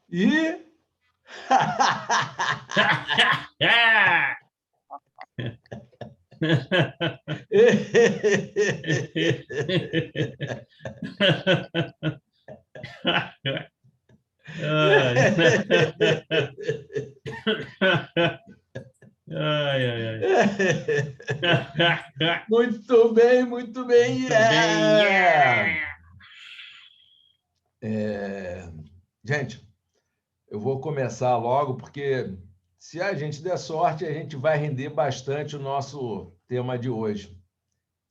E... Ai, ai, ai. Muito bem, muito bem. Muito bem. Gente, eu vou começar logo, porque se a gente der sorte, a gente vai render bastante o nosso tema de hoje.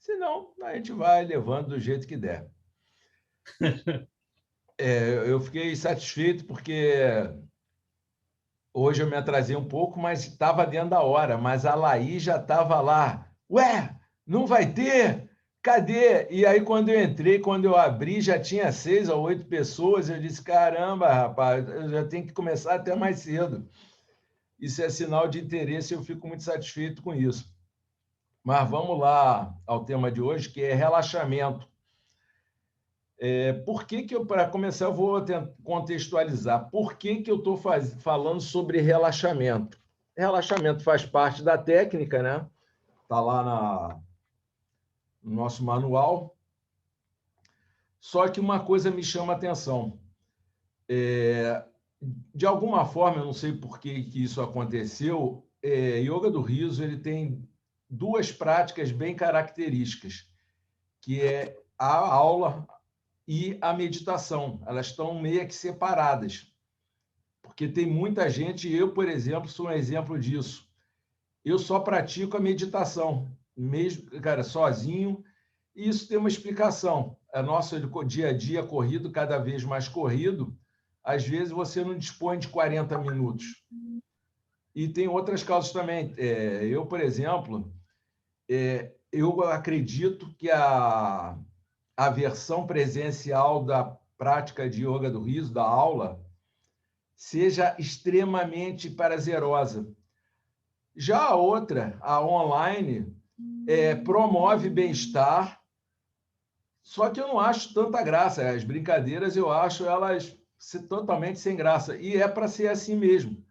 Senão, a gente vai levando do jeito que der. Eu fiquei satisfeito porque hoje eu me atrasei um pouco, mas estava dentro da hora. Mas a Laís já estava lá. Ué, não vai ter? Cadê? E aí, quando eu entrei, quando eu abri, já tinha 6 ou 8 pessoas. Eu disse: caramba, rapaz, eu já tenho que começar até mais cedo. Isso é sinal de interesse e eu fico muito satisfeito com isso. Mas vamos lá ao tema de hoje, que é relaxamento. Por que para começar, eu vou contextualizar. Por que eu estou falando sobre relaxamento? Relaxamento faz parte da técnica, né? Está lá no nosso manual. Só que uma coisa me chama a atenção. De alguma forma, eu não sei por que isso aconteceu, yoga do riso ele tem duas práticas bem características, que é a aula e a meditação. Elas estão meio que separadas, porque tem muita gente, eu, por exemplo, sou um exemplo disso. Eu só pratico a meditação, mesmo, cara, sozinho, e isso tem uma explicação. A nosso dia a dia corrido, cada vez mais corrido, às vezes você não dispõe de 40 minutos. E tem outras causas também. Eu, por exemplo, eu acredito que a versão presencial da prática de yoga do riso, da aula, seja extremamente prazerosa. Já a outra, a online, promove bem-estar, só que eu não acho tanta graça. As brincadeiras eu acho elas totalmente sem graça. E é para ser assim mesmo.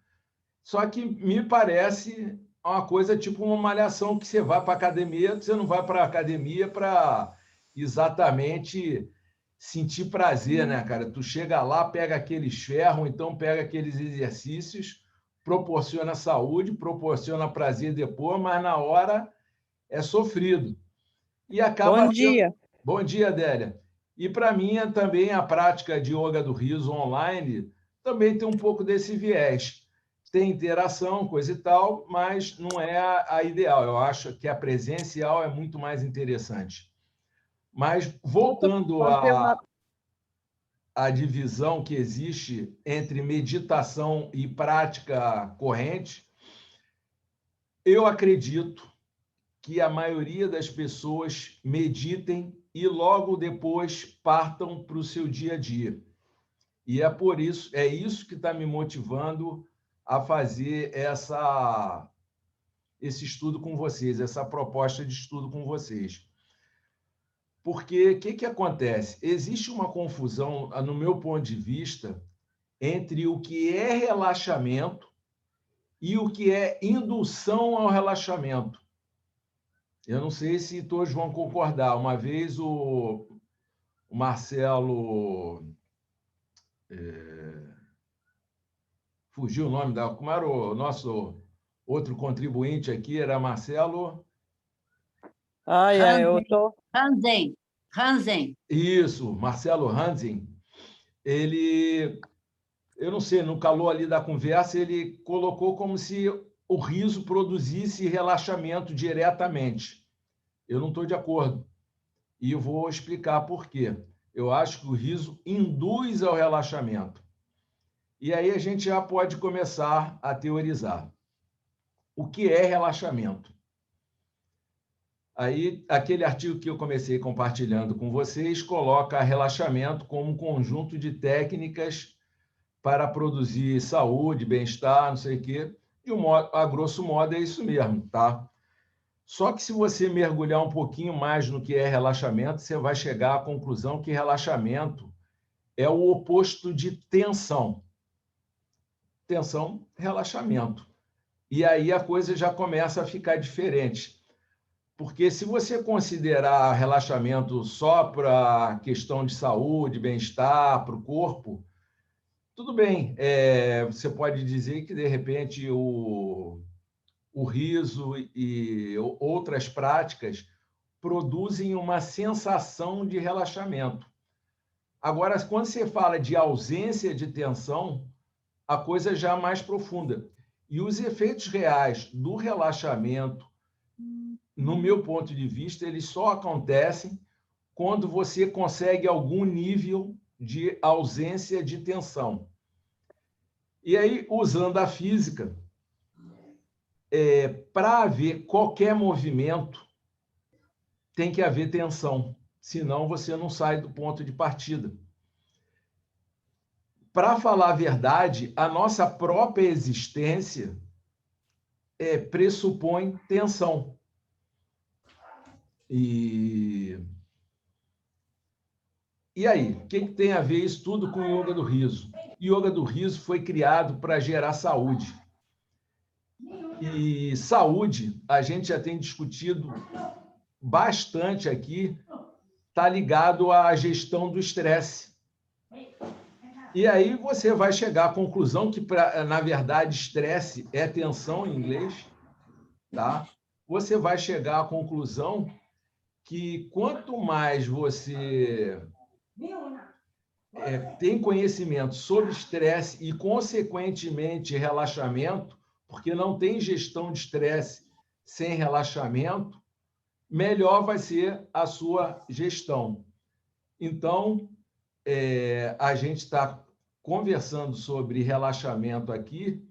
Só que me parece uma coisa tipo uma malhação que você vai para a academia, você não vai para a academia para exatamente sentir prazer, né, cara? Tu chega lá, pega aqueles ferros, então pega aqueles exercícios, proporciona saúde, proporciona prazer depois, mas na hora é sofrido. E acaba Bom sendo... dia. Bom dia, Adélia. E para mim também a prática de yoga do riso online também tem um pouco desse viés. Tem interação, coisa e tal, mas não é a ideal. Eu acho que a presencial é muito mais interessante. Mas voltando à divisão que existe entre meditação e prática corrente, eu acredito que a maioria das pessoas meditem e logo depois partam para o seu dia a dia. E é isso que está me motivando a fazer esse estudo com vocês, essa proposta de estudo com vocês. Porque o que acontece? Existe uma confusão, no meu ponto de vista, entre o que é relaxamento e o que é indução ao relaxamento. Eu não sei se todos vão concordar. Uma vez o Marcelo... fugiu o nome da... Como era o nosso outro contribuinte aqui? Era Marcelo... Eu tô... Hansen. Isso, Marcelo Hansen. Ele... Eu não sei, no calor ali da conversa, ele colocou como se o riso produzisse relaxamento diretamente. Eu não estou de acordo. E eu vou explicar por quê. Eu acho que o riso induz ao relaxamento. E aí a gente já pode começar a teorizar. O que é relaxamento? Aí, aquele artigo que eu comecei compartilhando com vocês coloca relaxamento como um conjunto de técnicas para produzir saúde, bem-estar, não sei o quê. A grosso modo é isso mesmo, tá? Só que se você mergulhar um pouquinho mais no que é relaxamento, você vai chegar à conclusão que relaxamento é o oposto de tensão. tensão, relaxamento. E aí a coisa já começa a ficar diferente. Porque se você considerar relaxamento só para questão de saúde, bem-estar, para o corpo, tudo bem. Você pode dizer que, de repente, o riso e outras práticas produzem uma sensação de relaxamento. Agora, quando você fala de ausência de tensão, a coisa já é mais profunda. E os efeitos reais do relaxamento, no meu ponto de vista, eles só acontecem quando você consegue algum nível de ausência de tensão. E aí, usando a física, para haver qualquer movimento, tem que haver tensão, senão você não sai do ponto de partida. Para falar a verdade, a nossa própria existência pressupõe tensão. E aí, o que tem a ver isso tudo com o yoga do riso? O yoga do riso foi criado para gerar saúde. E saúde, a gente já tem discutido bastante aqui, está ligado à gestão do estresse. E aí você vai chegar à conclusão que, na verdade, estresse é tensão em inglês, tá? Você vai chegar à conclusão que quanto mais você tem conhecimento sobre estresse e, consequentemente, relaxamento, porque não tem gestão de estresse sem relaxamento, melhor vai ser a sua gestão. Então, a gente está conversando sobre relaxamento aqui,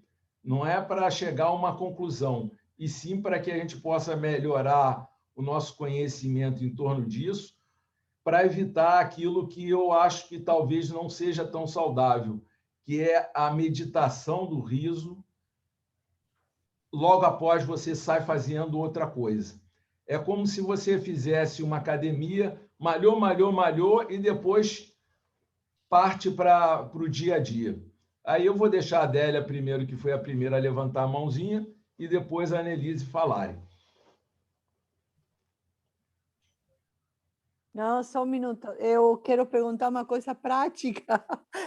não é para chegar a uma conclusão, e sim para que a gente possa melhorar o nosso conhecimento em torno disso, para evitar aquilo que eu acho que talvez não seja tão saudável, que é a meditação do riso, logo após você sai fazendo outra coisa. É como se você fizesse uma academia, malhou, e depois parte para o dia a dia. Aí eu vou deixar a Adélia primeiro, que foi a primeira a levantar a mãozinha, e depois a Annelise falarem. Não, só um minuto. Eu quero perguntar uma coisa prática.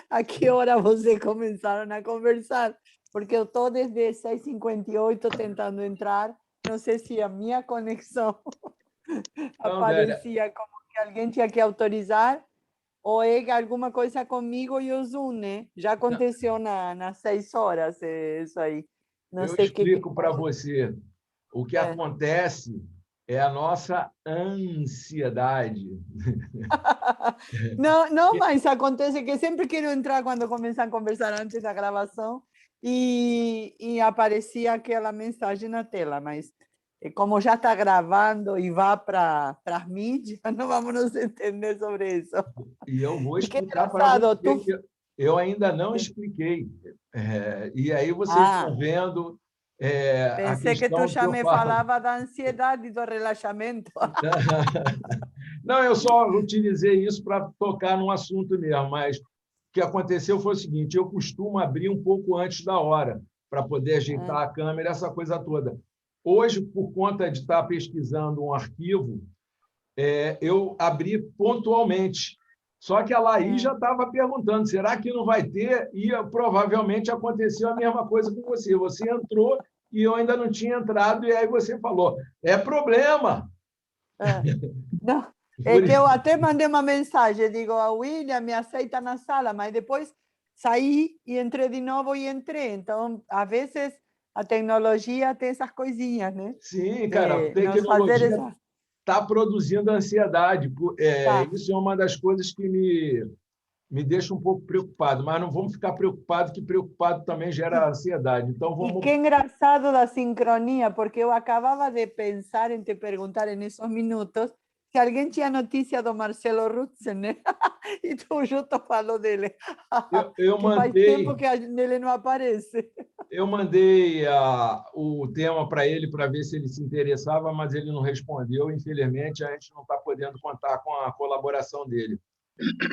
A que hora vocês começaram a conversar? Porque eu estou desde 6h58 tentando entrar. Não sei se a minha conexão aparecia como que alguém tinha que autorizar, ou é alguma coisa comigo e o Zoom, né? Já aconteceu nas 6 horas isso aí. Não sei explico para você. O que acontece é a nossa ansiedade. Não, mas acontece que sempre quero entrar quando começam a conversar antes da gravação e aparecia aquela mensagem na tela, mas como já está gravando e vai para as mídias, não vamos nos entender sobre isso. E eu vou explicar para você. Eu ainda não expliquei. E aí vocês estão vendo... Pensei que tu já me falava da ansiedade, do relaxamento. Não, eu só utilizei isso para tocar num assunto mesmo, mas o que aconteceu foi o seguinte: eu costumo abrir um pouco antes da hora, para poder ajeitar a câmera, essa coisa toda. Hoje, por conta de estar pesquisando um arquivo, eu abri pontualmente. Só que a Laís já estava perguntando, será que não vai ter? E provavelmente aconteceu a mesma coisa com você. Você entrou e eu ainda não tinha entrado, e aí você falou, é problema. Não, é que eu até mandei uma mensagem, digo, a William me aceita na sala, mas depois saí e entrei de novo e entrei. Então, às vezes, a tecnologia tem essas coisinhas, né? Sim, cara, a tecnologia está produzindo ansiedade. Isso é uma das coisas que me deixa um pouco preocupado, mas não vamos ficar preocupados, que preocupado também gera ansiedade. Então, vamos... E que engraçado da sincronia, porque eu acabava de pensar em te perguntar nesses minutos se alguém tinha notícia do Marcelo Rutzen, né? E tu justo falou dele. Eu mandei... Faz tempo que ele não aparece. Eu mandei o tema para ele para ver se ele se interessava, mas ele não respondeu. Infelizmente, a gente não está podendo contar com a colaboração dele.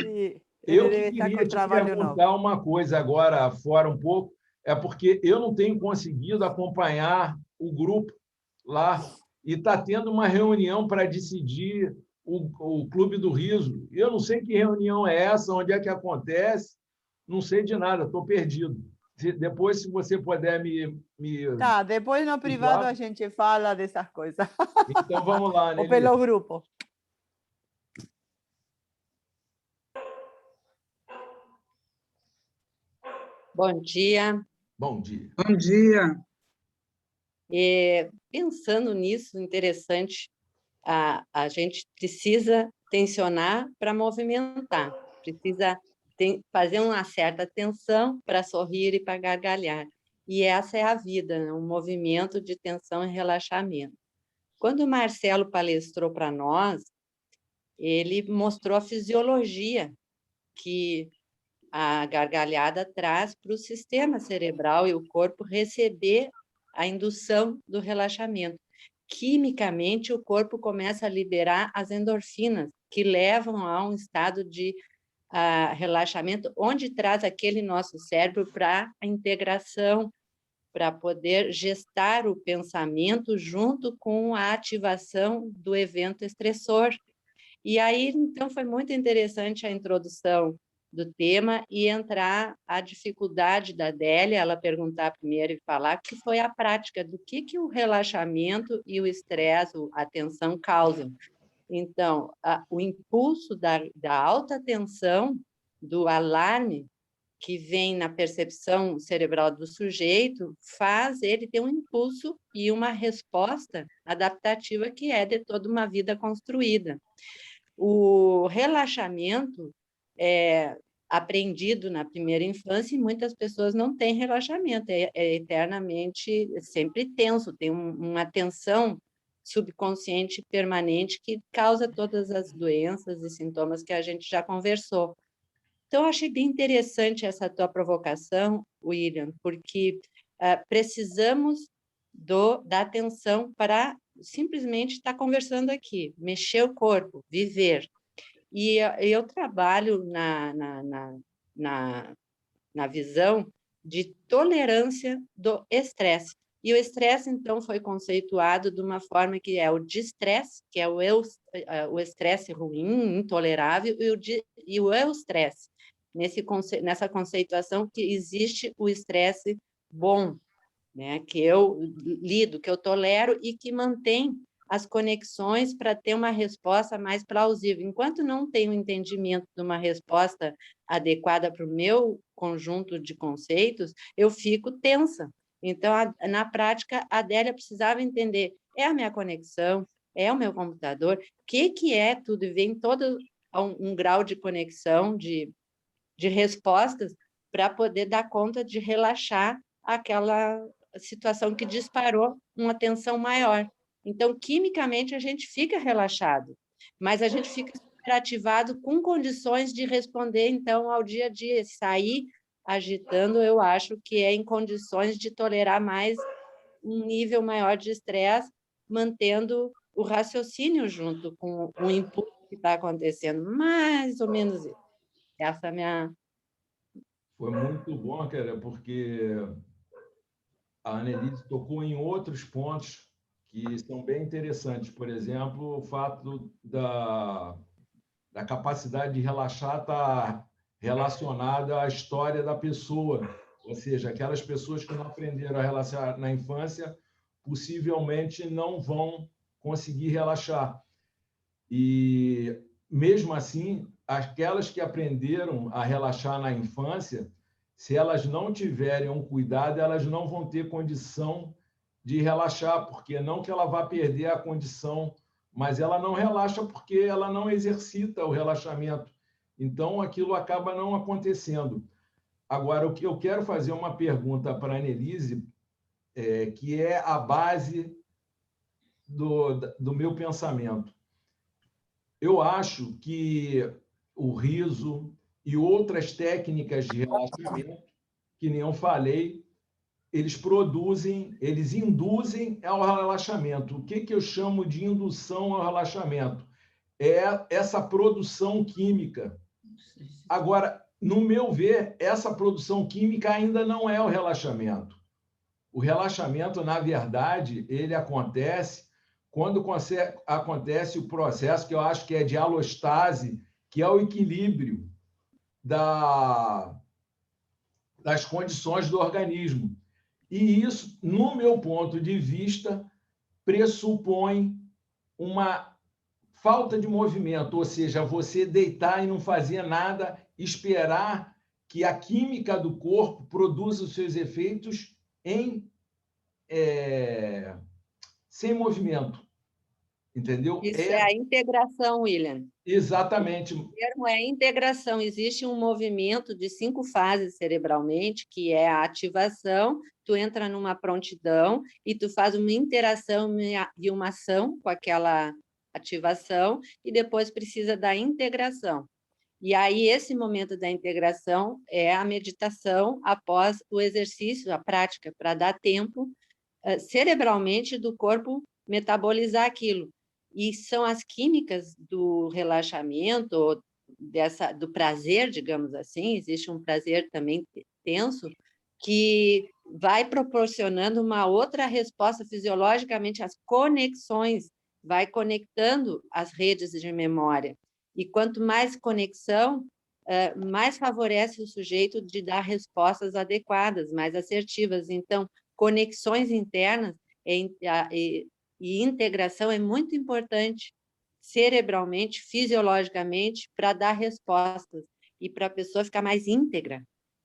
Sim, eu queria te perguntar uma coisa agora, fora um pouco. é porque eu não tenho conseguido acompanhar o grupo lá e está tendo uma reunião para decidir o Clube do Riso. Eu não sei que reunião é essa, onde é que acontece, não sei de nada, estou perdido. Depois, se você puder me... Tá, depois no privado a gente fala dessas coisas. Então, vamos lá, Ou pelo grupo. Bom dia. Bom dia. Bom dia. Pensando nisso, interessante, a gente precisa tensionar para movimentar, precisa fazer uma certa tensão para sorrir e para gargalhar. E essa é a vida, né? Um movimento de tensão e relaxamento. Quando o Marcelo palestrou para nós, ele mostrou a fisiologia que a gargalhada traz para o sistema cerebral e o corpo receber a indução do relaxamento. Quimicamente, o corpo começa a liberar as endorfinas, que levam a um estado de relaxamento, onde traz aquele nosso cérebro para a integração, para poder gestar o pensamento junto com a ativação do evento estressor. E aí, então, foi muito interessante a introdução do tema e entrar a dificuldade da Adélia, ela perguntar primeiro e falar que foi a prática do que o relaxamento e o estresse, a tensão causam. Então, o impulso da alta tensão, do alarme, que vem na percepção cerebral do sujeito, faz ele ter um impulso e uma resposta adaptativa que é de toda uma vida construída. O relaxamento é aprendido na primeira infância e muitas pessoas não têm relaxamento, é eternamente sempre tenso, tem uma tensão subconsciente permanente que causa todas as doenças e sintomas que a gente já conversou. Então, eu achei bem interessante essa tua provocação, William, porque precisamos da atenção para simplesmente estar conversando aqui, mexer o corpo, viver. E eu trabalho na visão de tolerância do estresse. E o estresse, então, foi conceituado de uma forma que é o distresse, que é o estresse ruim, intolerável, e o eustresse. Nessa conceituação que existe o estresse bom, né, que eu lido, que eu tolero e que mantém as conexões para ter uma resposta mais plausível. Enquanto não tenho entendimento de uma resposta adequada para o meu conjunto de conceitos, eu fico tensa. Então, na prática, a Adélia precisava entender, é a minha conexão, é o meu computador, o que é tudo, e vem todo um grau de conexão, de respostas, para poder dar conta de relaxar aquela situação que disparou uma tensão maior. Então, quimicamente, a gente fica relaxado, mas a gente fica superativado com condições de responder, então, ao dia a dia. Sair agitando, eu acho que é em condições de tolerar mais um nível maior de estresse, mantendo o raciocínio junto com o impulso que está acontecendo. Mais ou menos isso. Essa é a minha... Foi muito bom, cara, porque a Annelise tocou em outros pontos que são bem interessantes. Por exemplo, o fato da capacidade de relaxar estar relacionada à história da pessoa. Ou seja, aquelas pessoas que não aprenderam a relaxar na infância possivelmente não vão conseguir relaxar. E, mesmo assim, aquelas que aprenderam a relaxar na infância, se elas não tiverem um cuidado, elas não vão ter condição de relaxar, porque não que ela vá perder a condição, mas ela não relaxa porque ela não exercita o relaxamento. Então, aquilo acaba não acontecendo. Agora, o que eu quero fazer uma pergunta para a Annelise, que é a base do meu pensamento. Eu acho que o riso e outras técnicas de relaxamento, que nem eu falei, eles induzem ao relaxamento. O que eu chamo de indução ao relaxamento? É essa produção química. Agora, no meu ver, essa produção química ainda não é o relaxamento. O relaxamento, na verdade, ele acontece quando acontece o processo que eu acho que é de alostase, que é o equilíbrio das condições do organismo. E isso, no meu ponto de vista, pressupõe uma falta de movimento, ou seja, você deitar e não fazer nada, esperar que a química do corpo produza os seus efeitos sem movimento, entendeu? Isso é a integração, William. Exatamente. O termo é integração. Existe um movimento de 5 fases cerebralmente, que é a ativação, tu entra numa prontidão e tu faz uma interação e uma ação com aquela ativação e depois precisa da integração. E aí, esse momento da integração é a meditação após o exercício, a prática, para dar tempo cerebralmente do corpo metabolizar aquilo. E são as químicas do relaxamento, do prazer, digamos assim, existe um prazer também tenso, que vai proporcionando uma outra resposta fisiologicamente, as conexões, vai conectando as redes de memória. E quanto mais conexão, mais favorece o sujeito de dar respostas adequadas, mais assertivas. Então, conexões internas e integração é muito importante cerebralmente, fisiologicamente, para dar respostas e para a pessoa ficar mais íntegra,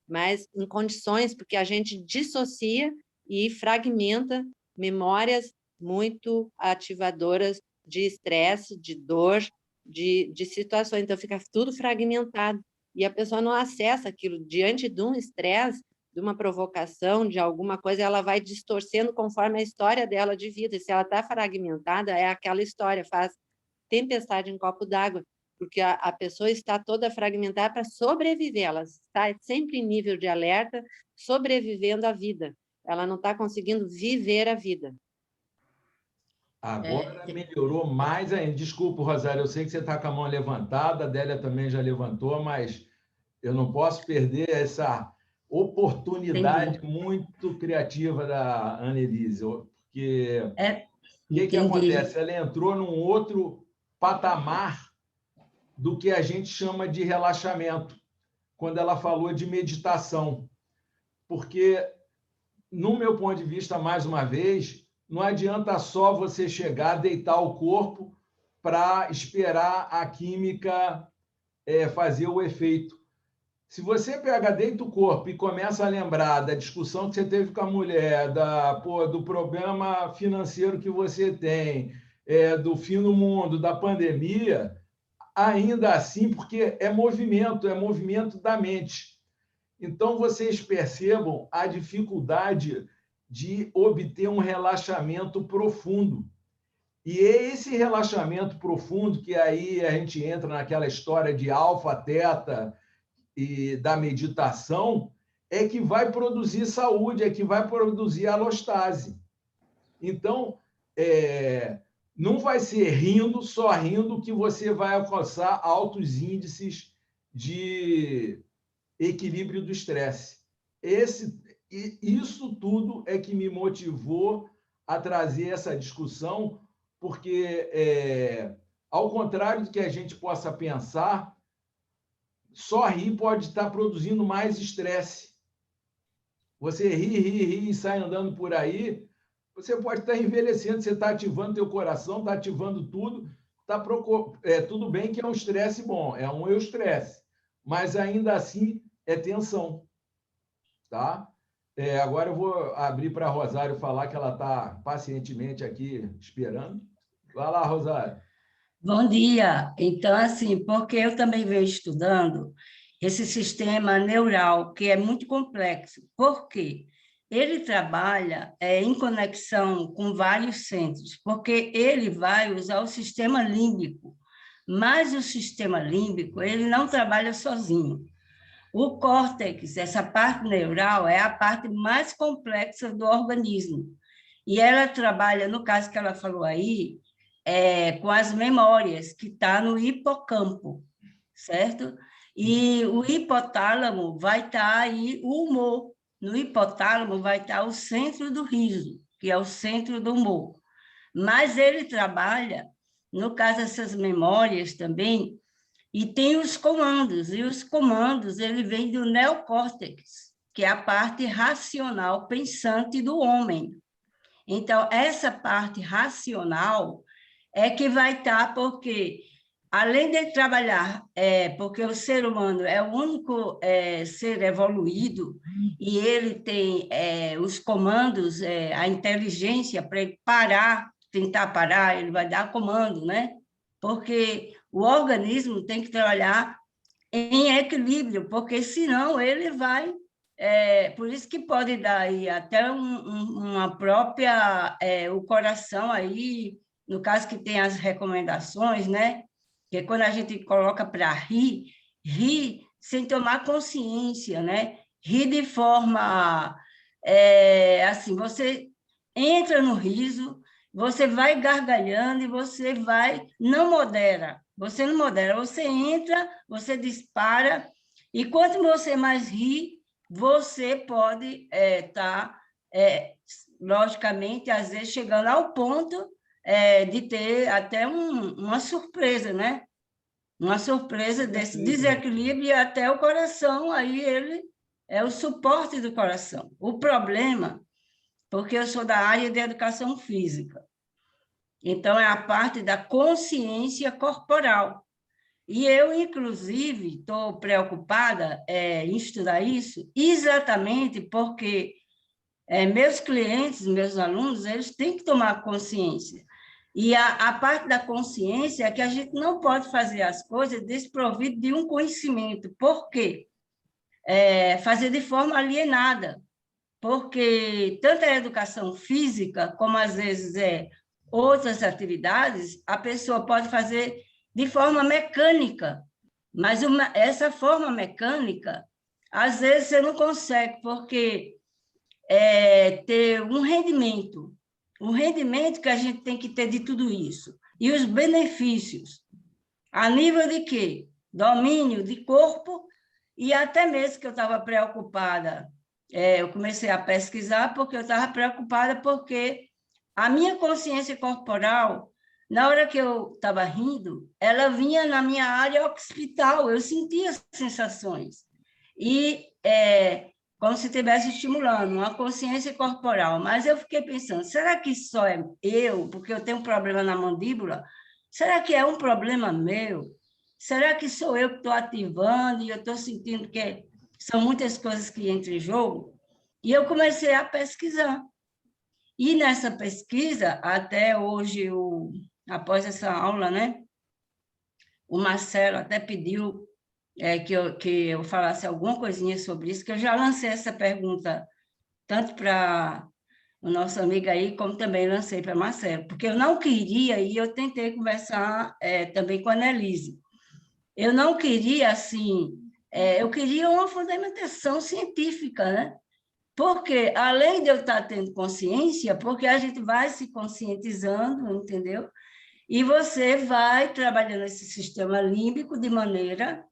mais em condições, porque a gente dissocia e fragmenta memórias muito ativadoras de estresse, de dor, de situações. Então, fica tudo fragmentado e a pessoa não acessa aquilo. Diante de um estresse, de uma provocação, de alguma coisa, ela vai distorcendo conforme a história dela de vida. E se ela está fragmentada, é aquela história, faz tempestade em copo d'água, porque a pessoa está toda fragmentada para sobreviver, ela está sempre em nível de alerta, sobrevivendo à vida. Ela não está conseguindo viver a vida. Agora melhorou mais ainda. Desculpa, Rosário, eu sei que você está com a mão levantada, a Adélia também já levantou, mas eu não posso perder essa oportunidade muito criativa da Annelise, porque o que acontece? Ela entrou num outro patamar do que a gente chama de relaxamento, quando ela falou de meditação. Porque, no meu ponto de vista, mais uma vez, não adianta só você chegar, deitar o corpo para esperar a química fazer o efeito. Se você pega, deita o corpo e começa a lembrar da discussão que você teve com a mulher, do problema financeiro que você tem, do fim do mundo, da pandemia, ainda assim, porque é movimento da mente. Então, vocês percebam a dificuldade de obter um relaxamento profundo. E é esse relaxamento profundo que aí a gente entra naquela história de alfa, teta e da meditação, é que vai produzir saúde, é que vai produzir alostase. Então, não vai ser só rindo, que você vai alcançar altos índices de equilíbrio do estresse. Isso tudo é que me motivou a trazer essa discussão, porque, ao contrário do que a gente possa pensar, só rir pode estar produzindo mais estresse. Você ri e sai andando por aí, você pode estar envelhecendo, você está ativando teu coração, está ativando tudo, tudo bem que é um estresse bom, é um estresse, mas ainda assim é tensão. Tá? Agora eu vou abrir para a Rosário falar, que ela está pacientemente aqui esperando. Vai lá, Rosário. Bom dia. Então, assim, porque eu também venho estudando esse sistema neural, que é muito complexo. Por quê? Ele trabalha em conexão com vários centros, porque ele vai usar o sistema límbico, mas o sistema límbico ele não trabalha sozinho. O córtex, essa parte neural, é a parte mais complexa do organismo. E ela trabalha, no caso que ela falou aí, com as memórias, que está no hipocampo, certo? E o hipotálamo vai estar aí o humor. No hipotálamo vai estar o centro do riso, que é o centro do humor. Mas ele trabalha, no caso dessas memórias também, e tem os comandos, e os comandos ele vem do neocórtex, que é a parte racional pensante do homem. Então, essa parte racional é que vai estar, porque, além de trabalhar, porque o ser humano é o único ser evoluído, e ele tem os comandos, a inteligência para ele parar, tentar parar, ele vai dar comando, né? Porque o organismo tem que trabalhar em equilíbrio, porque senão ele vai... por isso que pode dar aí até uma própria... o coração aí, no caso que tem as recomendações, né? Que quando a gente coloca para rir sem tomar consciência, né? Rir de forma... assim, você entra no riso, você vai gargalhando e você vai... Não modera, você não modera, você entra, você dispara, e quanto você mais ri, você pode estar, logicamente, às vezes, chegando ao ponto de ter até uma surpresa, né? Uma surpresa desse desequilíbrio, e até o coração, aí ele é o suporte do coração. O problema, porque eu sou da área de educação física, então é a parte da consciência corporal. E eu, inclusive, estou preocupada em estudar isso, exatamente porque meus clientes, meus alunos, eles têm que tomar consciência. E a parte da consciência é que a gente não pode fazer as coisas desprovido de um conhecimento. Por quê? Fazer de forma alienada. Porque tanto a educação física, como às vezes outras atividades, a pessoa pode fazer de forma mecânica, mas essa forma mecânica, às vezes você não consegue, porque ter um rendimento que a gente tem que ter de tudo isso, e os benefícios, a nível de quê? Domínio de corpo, e até mesmo que eu estava preocupada, eu comecei a pesquisar porque eu estava preocupada, porque a minha consciência corporal, na hora que eu estava rindo, ela vinha na minha área occipital, eu sentia as sensações. E como se estivesse estimulando uma consciência corporal. Mas eu fiquei pensando, será que só é eu, porque eu tenho um problema na mandíbula? Será que é um problema meu? Será que sou eu que estou ativando e eu estou sentindo que são muitas coisas que entram em jogo? E eu comecei a pesquisar. E nessa pesquisa, até hoje, após essa aula, né, o Marcelo até pediu que eu falasse alguma coisinha sobre isso, que eu já lancei essa pergunta tanto para o nosso amigo aí, como também lancei para Marcelo, porque eu não queria, e eu tentei conversar também com a Annelise, eu não queria, assim, eu queria uma fundamentação científica, né? Porque, além de eu estar tendo consciência, porque a gente vai se conscientizando, entendeu? E você vai trabalhando esse sistema límbico de maneira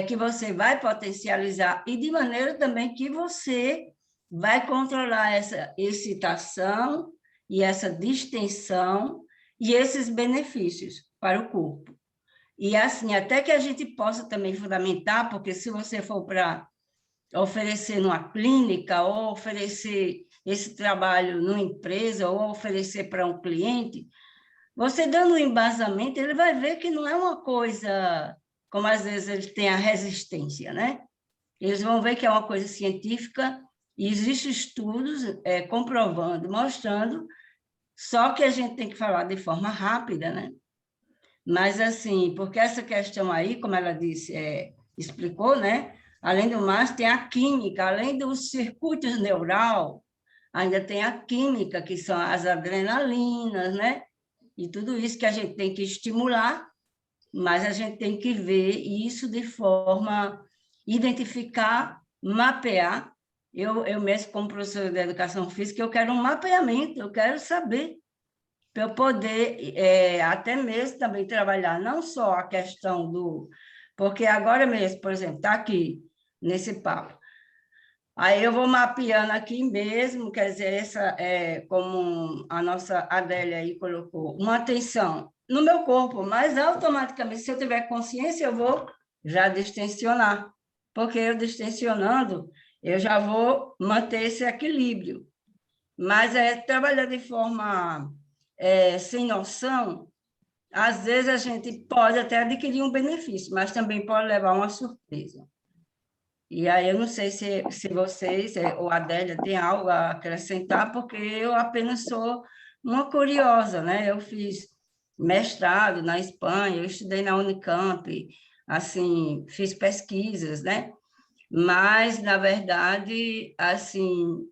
que você vai potencializar e de maneira também que você vai controlar essa excitação e essa distensão e esses benefícios para o corpo. E assim, até que a gente possa também fundamentar, porque se você for para oferecer numa clínica ou oferecer esse trabalho numa empresa ou oferecer para um cliente, você dando um embasamento, ele vai ver que não é uma coisa como às vezes eles têm a resistência, né? Eles vão ver que é uma coisa científica e existem estudos comprovando, mostrando, só que a gente tem que falar de forma rápida, né? Mas, assim, porque essa questão aí, como ela disse, explicou, né? Além do mais, tem a química, além dos circuitos neural, ainda tem a química, que são as adrenalinas, né? E tudo isso que a gente tem que estimular, mas a gente tem que ver isso de forma, identificar, mapear. Eu mesmo, como professora de educação física, eu quero um mapeamento, eu quero saber, para eu poder até mesmo também trabalhar não só a questão Porque agora mesmo, por exemplo, está aqui, nesse papo. Aí eu vou mapeando aqui mesmo, quer dizer, essa é como a nossa Adélia aí colocou, uma atenção no meu corpo, mas automaticamente, se eu tiver consciência, eu vou já distensionar, porque eu distensionando, eu já vou manter esse equilíbrio. Mas trabalhar de forma sem noção, às vezes a gente pode até adquirir um benefício, mas também pode levar uma surpresa. E aí eu não sei se vocês, ou a Adélia, tem algo a acrescentar, porque eu apenas sou uma curiosa, né? Eu fiz mestrado na Espanha, eu estudei na Unicamp, assim, fiz pesquisas, né? Mas, na verdade, assim,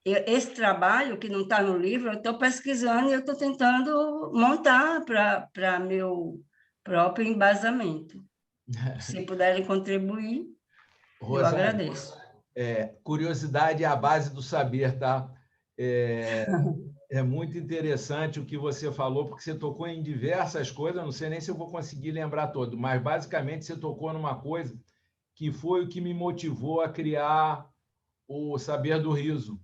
esse trabalho que não está no livro, eu estou pesquisando e eu estou tentando montar para meu próprio embasamento. Se puderem contribuir, eu agradeço. Curiosidade é a base do saber, tá? É muito interessante o que você falou, porque você tocou em diversas coisas, não sei nem se eu vou conseguir lembrar todo, mas basicamente você tocou numa coisa que foi o que me motivou a criar o Saber do Riso.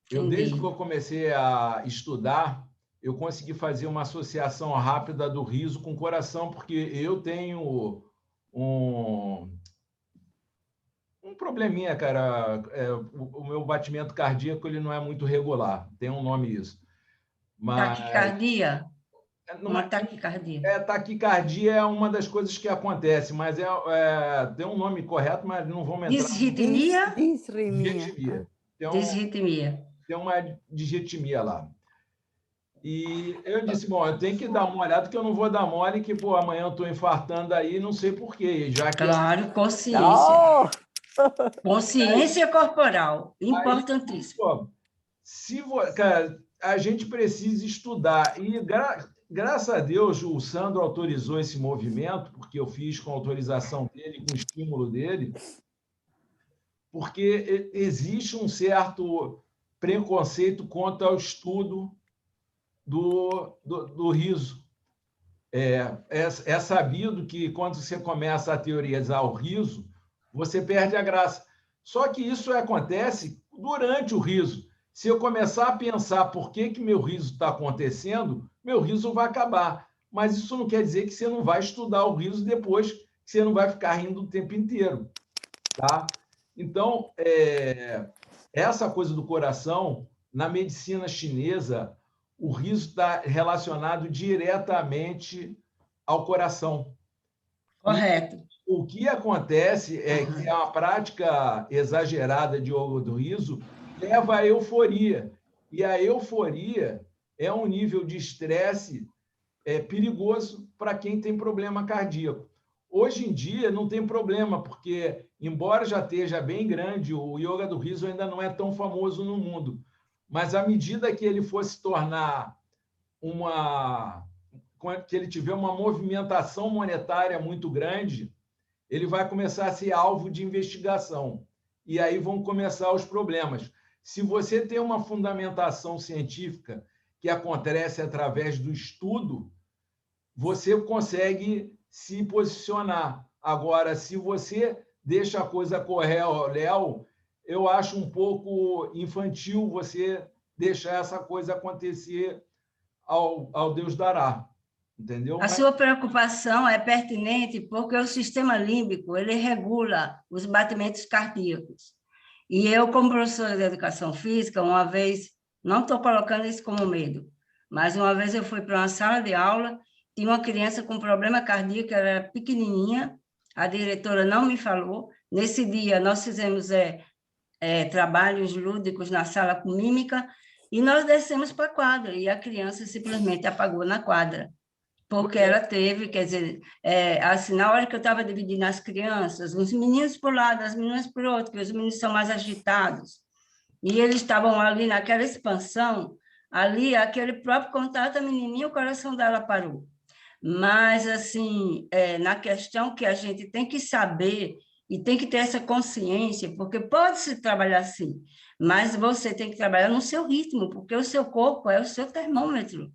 Desde que eu comecei a estudar, eu consegui fazer uma associação rápida do riso com o coração, porque eu tenho um probleminha, cara. O meu batimento cardíaco ele não é muito regular, tem um nome isso. Mas... Taquicardia? Uma taquicardia. Taquicardia é uma das coisas que acontece, mas tem um nome correto, mas não vamos entrar. Disritmia? Disritmia. Tem uma disritmia lá. E eu disse, bom, eu tenho que dar uma olhada, que eu não vou dar mole, que amanhã eu estou infartando aí, não sei por quê. Já que claro, consciência. Oh! Consciência corporal, importantíssimo. Cara, a gente precisa estudar. E, graças a Deus, o Sandro autorizou esse movimento, porque eu fiz com autorização dele, com estímulo dele, porque existe um certo preconceito quanto ao estudo do riso. É sabido que, quando você começa a teorizar o riso, você perde a graça. Só que isso acontece durante o riso. Se eu começar a pensar por que meu riso está acontecendo, meu riso vai acabar. Mas isso não quer dizer que você não vai estudar o riso depois, que você não vai ficar rindo o tempo inteiro. Tá? Então, essa coisa do coração, na medicina chinesa, o riso está relacionado diretamente ao coração. Correto. E o que acontece é que a prática exagerada de yoga do riso leva à euforia. E a euforia é um nível de estresse perigoso para quem tem problema cardíaco. Hoje em dia não tem problema, porque, embora já esteja bem grande, o yoga do riso ainda não é tão famoso no mundo. Mas, à medida que ele fosse tornar que ele tiver uma movimentação monetária muito grande, ele vai começar a ser alvo de investigação. E aí vão começar os problemas. Se você tem uma fundamentação científica que acontece através do estudo, você consegue se posicionar. Agora, se você deixa a coisa correr ao léu, eu acho um pouco infantil você deixar essa coisa acontecer ao Deus dará. Entendeu? A sua preocupação é pertinente porque o sistema límbico ele regula os batimentos cardíacos. E eu, como professora de educação física, uma vez, não estou colocando isso como medo, mas uma vez eu fui para uma sala de aula, tinha uma criança com problema cardíaco, ela era pequenininha, a diretora não me falou. Nesse dia, nós fizemos trabalhos lúdicos na sala com mímica, e nós descemos para a quadra, e a criança simplesmente apagou na quadra. Porque ela teve, quer dizer, assim, na hora que eu estava dividindo as crianças, os meninos por um lado, as meninas por outro, porque os meninos são mais agitados, e eles estavam ali naquela expansão, ali, aquele próprio contato, a menininha, o coração dela parou. Mas, assim, na questão que a gente tem que saber e tem que ter essa consciência, porque pode-se trabalhar assim, mas você tem que trabalhar no seu ritmo, porque o seu corpo é o seu termômetro.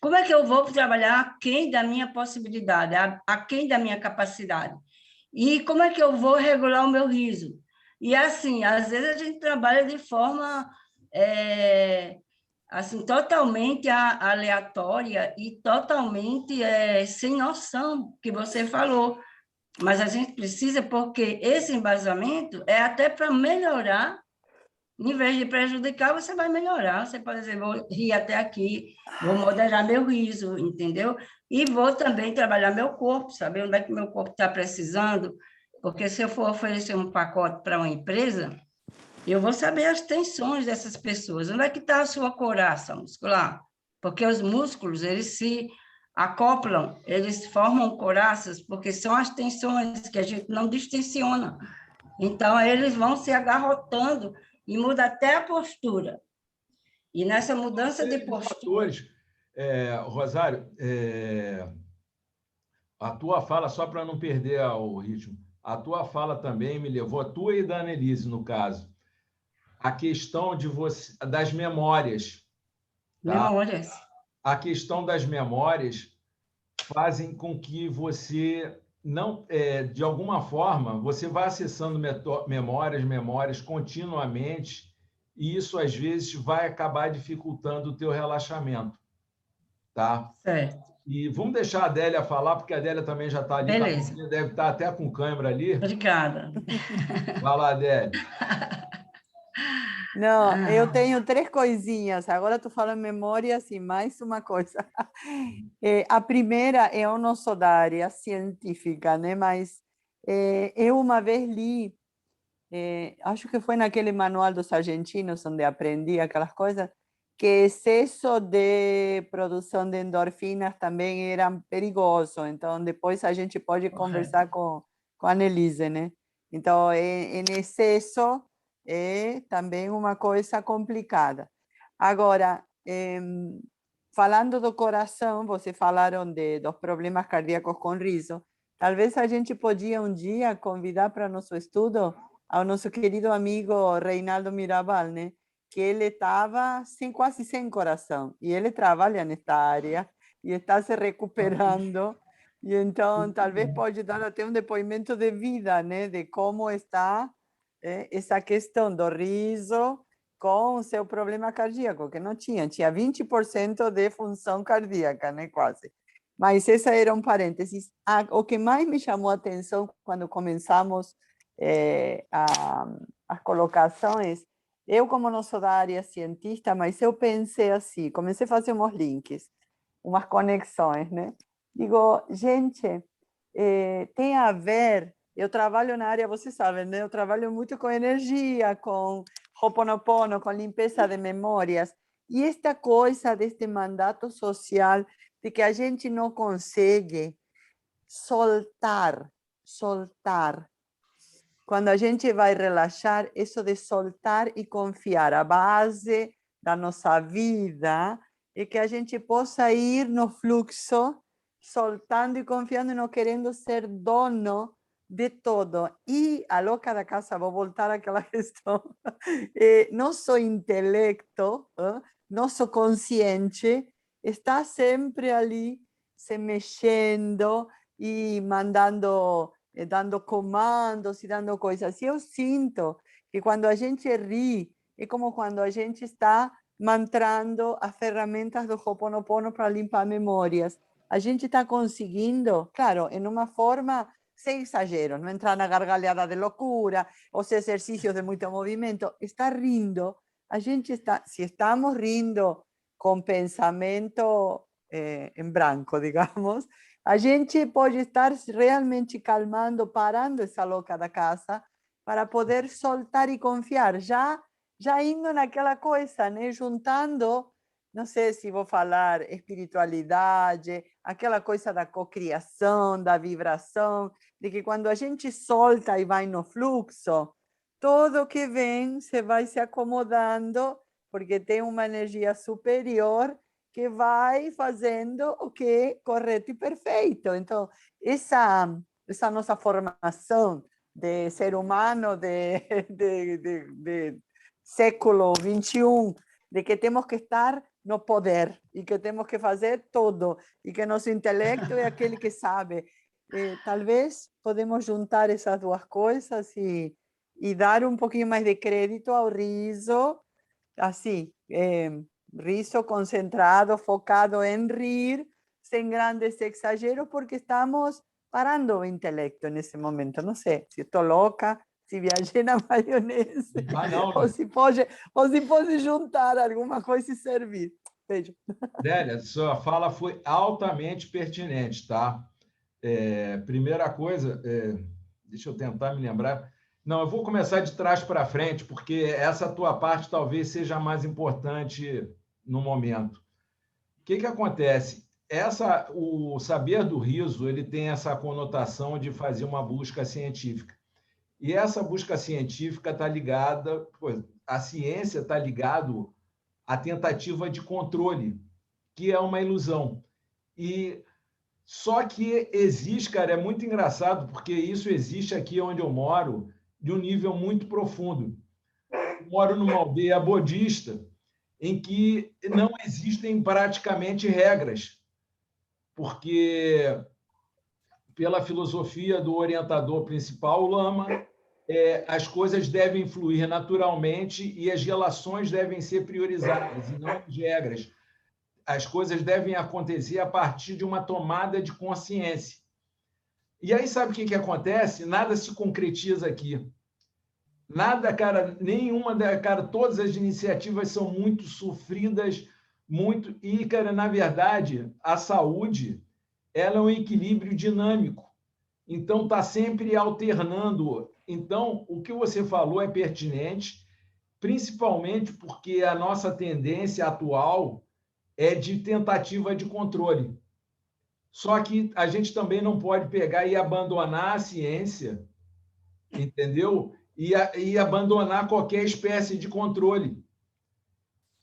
como é que eu vou trabalhar aquém da minha possibilidade, aquém da minha capacidade? E como é que eu vou regular o meu riso? E assim, às vezes a gente trabalha de forma assim, totalmente aleatória e totalmente sem noção, que você falou. Mas a gente precisa, porque esse embasamento é até para melhorar, em vez de prejudicar, você vai melhorar. Você pode dizer, vou rir até aqui, vou moderar meu riso, entendeu? E vou também trabalhar meu corpo, saber onde é que meu corpo está precisando, porque se eu for oferecer um pacote para uma empresa, eu vou saber as tensões dessas pessoas. Onde é que está a sua couraça muscular? Porque os músculos, eles se acoplam, eles formam couraças, porque são as tensões que a gente não distensiona. Então, eles vão se agarrotando e muda até a postura. E nessa mudança de postura... Rosário, a tua fala, só para não perder o ritmo, a tua fala também me levou, a tua e da Annelise, no caso, a questão das memórias. Tá? Memórias. A questão das memórias fazem com que você não, de alguma forma, você vá acessando memórias continuamente, e isso às vezes vai acabar dificultando o teu relaxamento, tá? Certo. E vamos deixar a Adélia falar, porque a Adélia também já está ali, Beleza. deve estar até com câimbra ali. Obrigada. Vai lá, Adélia. Não, eu tenho 3 coisinhas. Agora estou falando memória, assim, mais uma coisa. A primeira, eu não sou da área científica, né? Mas eu uma vez li, acho que foi naquele manual dos argentinos, onde aprendi aquelas coisas, que excesso de produção de endorfinas também era perigoso. Então, depois a gente pode conversar com a Annelise, né? Então, em excesso é também uma coisa complicada. Agora, falando do coração, vocês falaram dos problemas cardíacos com riso. Talvez a gente podia um dia convidar para nosso estudo ao nosso querido amigo Reinaldo Mirabal, né? Que ele estava quase sem coração, e ele trabalha nesta área e está se recuperando, e então talvez pode dar até um depoimento de vida, né? De como está essa questão do riso com o seu problema cardíaco, que não tinha 20% de função cardíaca, né? Quase. Mas essa era um parênteses. O que mais me chamou a atenção quando começamos as colocações, eu, como não sou da área cientista, mas eu pensei assim, comecei a fazer uns links, umas conexões, né? Digo, gente, tem a ver, eu trabalho na área, vocês sabem, né? Eu trabalho muito com energia, com Ho'oponopono, com limpeza de memórias, e esta coisa deste mandato social de que a gente não consegue soltar. Quando a gente vai relaxar, isso de soltar e confiar, a base da nossa vida é que a gente possa ir no fluxo, soltando e confiando e não querendo ser dono de todo. E a louca da casa, vou voltar àquela questão, nosso intelecto, nosso consciente, está sempre ali se mexendo e mandando, dando comandos e dando coisas. E eu sinto que quando a gente ri, é como quando a gente está mantrando as ferramentas do Ho'oponopono para limpar memórias. A gente está conseguindo, claro, em uma forma sem exagero, não entrar na gargalhada de loucura, os exercícios de muito movimento, está rindo. A gente está, se estamos rindo com pensamento em branco, digamos, a gente pode estar realmente calmando, parando essa louca da casa para poder soltar e confiar, já indo naquela coisa, né? Juntando, não sei se vou falar espiritualidade, aquela coisa da cocriação, da vibração, de que quando a gente solta e vai no fluxo, tudo que vem se vai se acomodando, porque tem uma energia superior que vai fazendo o que é correto e perfeito. Então, essa nossa formação de ser humano de século XXI, de que temos que estar no poder e que temos que fazer tudo e que nosso intelecto é aquele que sabe. Talvez podemos juntar essas duas coisas e dar um pouquinho mais de crédito ao riso, assim, riso concentrado, focado em rir, sem grandes exageros, porque estamos parando o intelecto nesse momento. Não sei se estou louca, se viajei na maionese, Não, ou se pode juntar alguma coisa e servir. Beijo. Délia, sua fala foi altamente pertinente, tá? Primeira coisa, deixa eu tentar me lembrar. Não, eu vou começar de trás para frente, porque essa tua parte talvez seja a mais importante no momento. O que acontece? O saber do riso, ele tem essa conotação de fazer uma busca científica. E essa busca científica está ligada, a ciência está ligada à tentativa de controle, que é uma ilusão. E só que existe, cara, é muito engraçado, porque isso existe aqui onde eu moro, de um nível muito profundo. Eu moro numa aldeia budista, em que não existem praticamente regras, porque, pela filosofia do orientador principal, o Lama, as coisas devem fluir naturalmente e as relações devem ser priorizadas, e não as regras. As coisas devem acontecer a partir de uma tomada de consciência. E aí, sabe o que acontece? Nada se concretiza aqui. Nada, cara, todas as iniciativas são muito sofridas, muito... E, cara, na verdade, a saúde, ela é um equilíbrio dinâmico. Então, está sempre alternando. Então, o que você falou é pertinente, principalmente porque a nossa tendência atual é de tentativa de controle. Só que a gente também não pode pegar e abandonar a ciência, entendeu? E abandonar qualquer espécie de controle.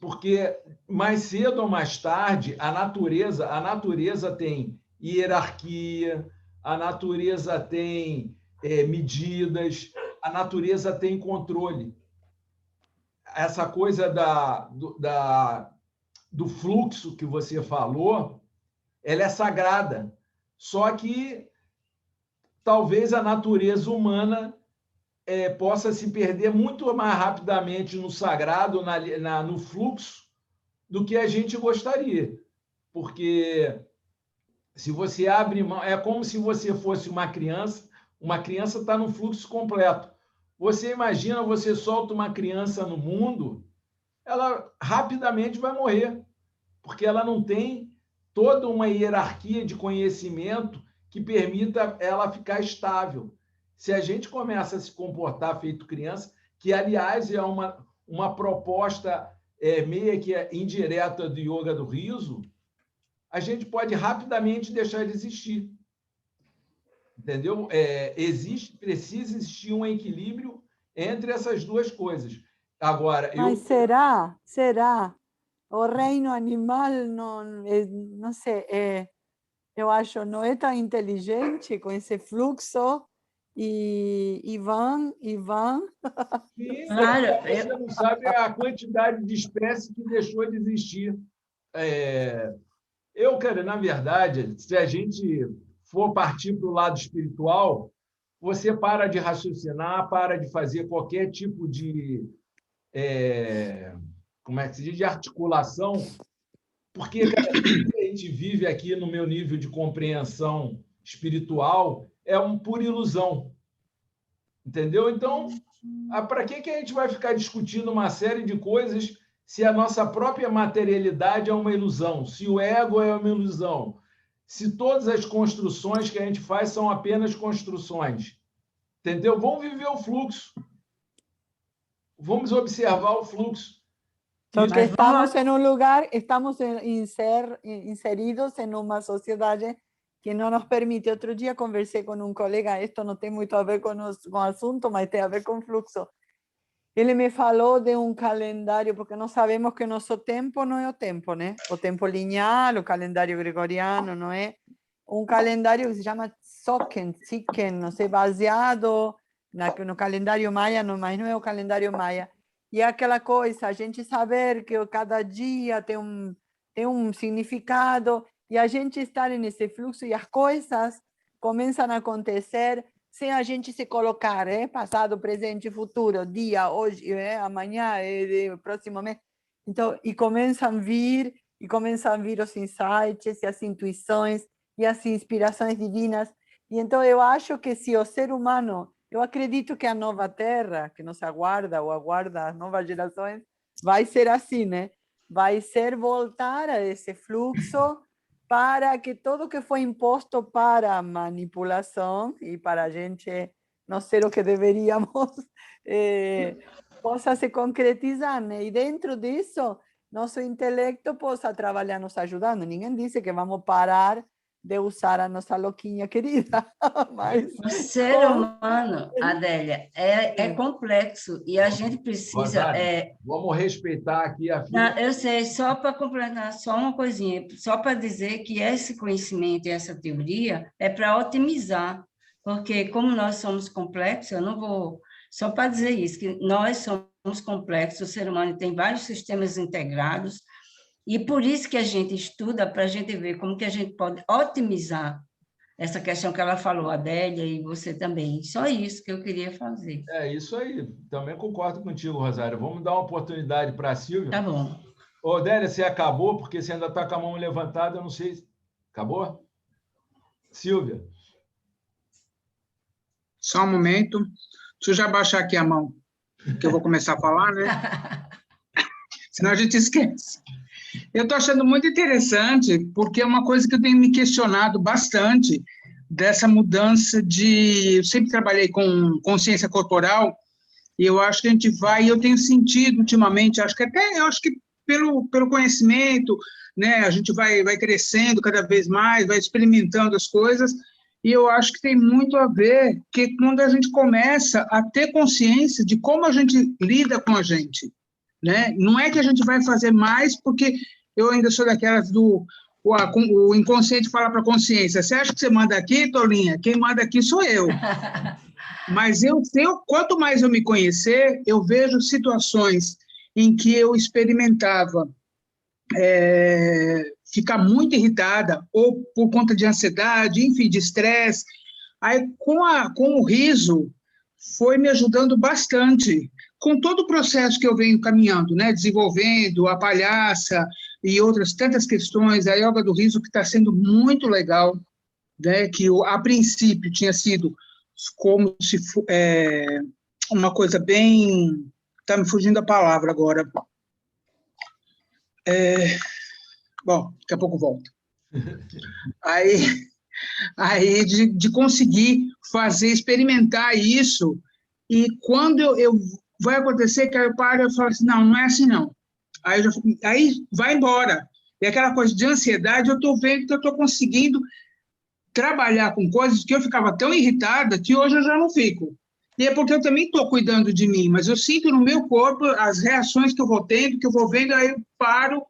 Porque mais cedo ou mais tarde, a natureza tem hierarquia, a natureza tem medidas, a natureza tem controle. Essa coisa do fluxo que você falou, ela é sagrada. Só que talvez a natureza humana possa se perder muito mais rapidamente no sagrado, no fluxo, do que a gente gostaria. Porque se você abre mão, é como se você fosse uma criança está no fluxo completo. Você imagina, você solta uma criança no mundo, ela rapidamente vai morrer, porque ela não tem toda uma hierarquia de conhecimento que permita ela ficar estável. Se a gente começa a se comportar feito criança, que, aliás, é uma proposta meio que indireta do yoga do riso, a gente pode rapidamente deixar de existir. Entendeu? Precisa existir um equilíbrio entre essas duas coisas. Agora, mas será? O reino animal, não sei, eu acho, não é tão inteligente com esse fluxo e vão. Sim, Claro, você não sabe a quantidade de espécies que deixou de existir. Cara, na verdade, se a gente for partir para o lado espiritual, você para de raciocinar, para de fazer qualquer tipo de como é que se diz, de articulação, porque, cara, o que a gente vive aqui no meu nível de compreensão espiritual é uma pura ilusão. Entendeu? Então, para que a gente vai ficar discutindo uma série de coisas se a nossa própria materialidade é uma ilusão, se o ego é uma ilusão, se todas as construções que a gente faz são apenas construções? Entendeu? Vamos viver o fluxo. Vamos observar o fluxo. Porque estamos em um lugar, estamos inseridos em uma sociedade que não nos permite. Outro dia conversei com um colega, isto não tem muito a ver com o assunto, mas tem a ver com o fluxo. Ele me falou de um calendário, porque nós sabemos que nosso tempo não é o tempo, né? O tempo linear, o calendário gregoriano, não é? Um calendário que se chama Tzolk'in, não sei, baseado no calendário maia, mas não é o calendário maia. E é aquela coisa, a gente saber que cada dia tem um significado e a gente estar nesse fluxo e as coisas começam a acontecer sem a gente se colocar, passado, presente, futuro, dia, hoje, amanhã, próximo mês. Então, e começam a vir os insights e as intuições e as inspirações divinas. E então eu acho que se o ser humano, eu acredito que a nova Terra, que nos aguarda ou aguarda as novas gerações, vai ser assim, né? Vai ser voltar a esse fluxo para que tudo que foi imposto para manipulação e para a gente não ser o que deveríamos, possa se concretizar, né? E dentro disso, nosso intelecto possa trabalhar nos ajudando. Ninguém disse que vamos parar de usar a nossa louquinha querida, mas... O ser humano, Adélia, é complexo e a gente precisa... Rosário, vamos respeitar aqui a Não, eu sei, só para completar, só uma coisinha, só para dizer que esse conhecimento e essa teoria é para otimizar, porque como nós somos complexos, eu não vou... Só para dizer isso, que nós somos complexos, o ser humano tem vários sistemas integrados, e por isso que a gente estuda, para a gente ver como que a gente pode otimizar essa questão que ela falou, Adélia, e você também. Só isso que eu queria fazer. É isso aí. Também concordo contigo, Rosário. Vamos dar uma oportunidade para a Silvia. Tá bom. Ô, Adélia, você acabou? Porque você ainda está com a mão levantada, eu não sei. Acabou? Silvia. Só um momento. Deixa eu já baixar aqui a mão, que eu vou começar a falar, né? Senão a gente esquece. Eu estou achando muito interessante, porque é uma coisa que eu tenho me questionado bastante, dessa mudança de... Eu sempre trabalhei com consciência corporal, e eu acho que a gente vai... Eu tenho sentido ultimamente, acho que pelo conhecimento, né, a gente vai crescendo cada vez mais, vai experimentando as coisas, e eu acho que tem muito a ver que quando a gente começa a ter consciência de como a gente lida com a gente, né? Não é que a gente vai fazer mais, porque eu ainda sou daquelas o inconsciente fala para a consciência, você acha que você manda aqui, Tolinha? Quem manda aqui sou eu. Mas quanto mais eu me conhecer, eu vejo situações em que eu experimentava ficar muito irritada, ou por conta de ansiedade, enfim, de estresse. Aí, com o riso, foi me ajudando bastante, com todo o processo que eu venho caminhando, né, desenvolvendo a palhaça e outras tantas questões, a yoga do riso, que está sendo muito legal, né, que a princípio tinha sido como se uma coisa bem... Está me fugindo a palavra agora. Bom, daqui a pouco volto. Aí de conseguir experimentar isso, e quando vai acontecer que eu paro, eu falo assim, não é assim não. Aí vai embora. E aquela coisa de ansiedade, eu estou vendo que eu estou conseguindo trabalhar com coisas que eu ficava tão irritada que hoje eu já não fico. E é porque eu também estou cuidando de mim, mas eu sinto no meu corpo as reações que eu vou tendo, que eu vou vendo, aí eu paro,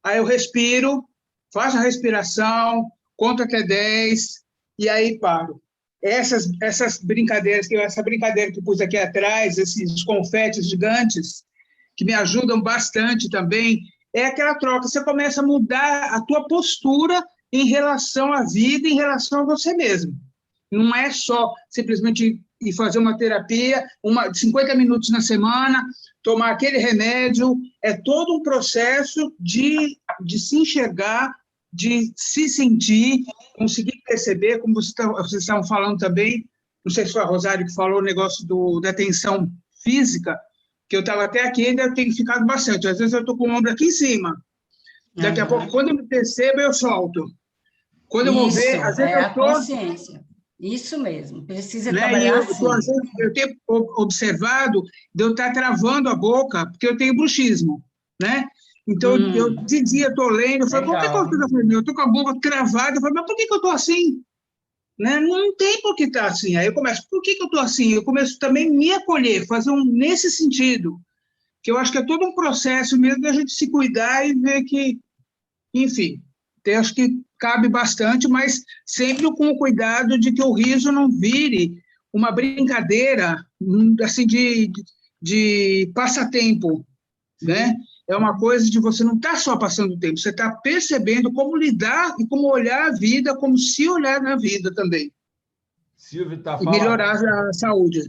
aí eu respiro, faço a respiração, conto até 10, e aí paro. Essas brincadeiras, essa brincadeira que eu pus aqui atrás, esses confetes gigantes, que me ajudam bastante também, é aquela troca. Você começa a mudar a tua postura em relação à vida, em relação a você mesmo. Não é só simplesmente ir fazer uma terapia, 50 minutos na semana, tomar aquele remédio, é todo um processo de se enxergar, de se sentir, conseguir perceber, como vocês estavam falando também, não sei se foi a Rosário que falou o negócio da tensão física, que eu estava até aqui, ainda tenho ficado bastante. Às vezes eu estou com o ombro aqui em cima. Daqui a pouco, quando eu me percebo, eu solto. Quando eu vou ver, às vezes eu estou... consciência. Isso mesmo, precisa trabalhar assim. Eu tenho observado de eu estar travando a boca, porque eu tenho bruxismo, né? Então, eu dizia, estou lendo, eu falei, por que eu estou com a boca travada? Eu falei, mas por que eu estou assim? Né? Não tem por que estar assim. Aí eu começo, por que eu estou assim? Eu começo também a me acolher, fazer nesse sentido, que eu acho que é todo um processo mesmo da gente se cuidar e ver que, enfim, eu acho que cabe bastante, mas sempre com o cuidado de que o riso não vire uma brincadeira, assim, de passatempo, né? É uma coisa de você não estar só passando tempo, você está percebendo como lidar e como olhar a vida, como se olhar na vida também. Silvio está E falando. melhorar a saúde.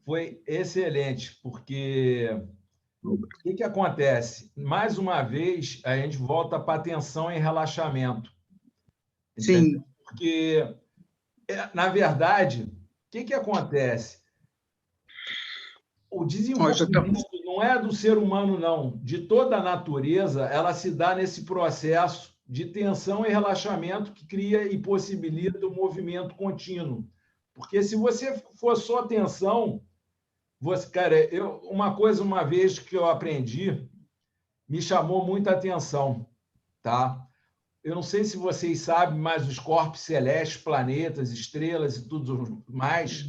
Foi excelente, porque o que acontece? Mais uma vez, a gente volta para atenção e relaxamento. Entendeu? Sim. Porque, na verdade, o que acontece? O desenvolvimento não é do ser humano, não. De toda a natureza, ela se dá nesse processo de tensão e relaxamento que cria e possibilita o movimento contínuo. Porque se você for só tensão, cara, uma coisa, uma vez que eu aprendi, me chamou muita atenção, tá? Eu não sei se vocês sabem, mas os corpos celestes, planetas, estrelas e tudo mais,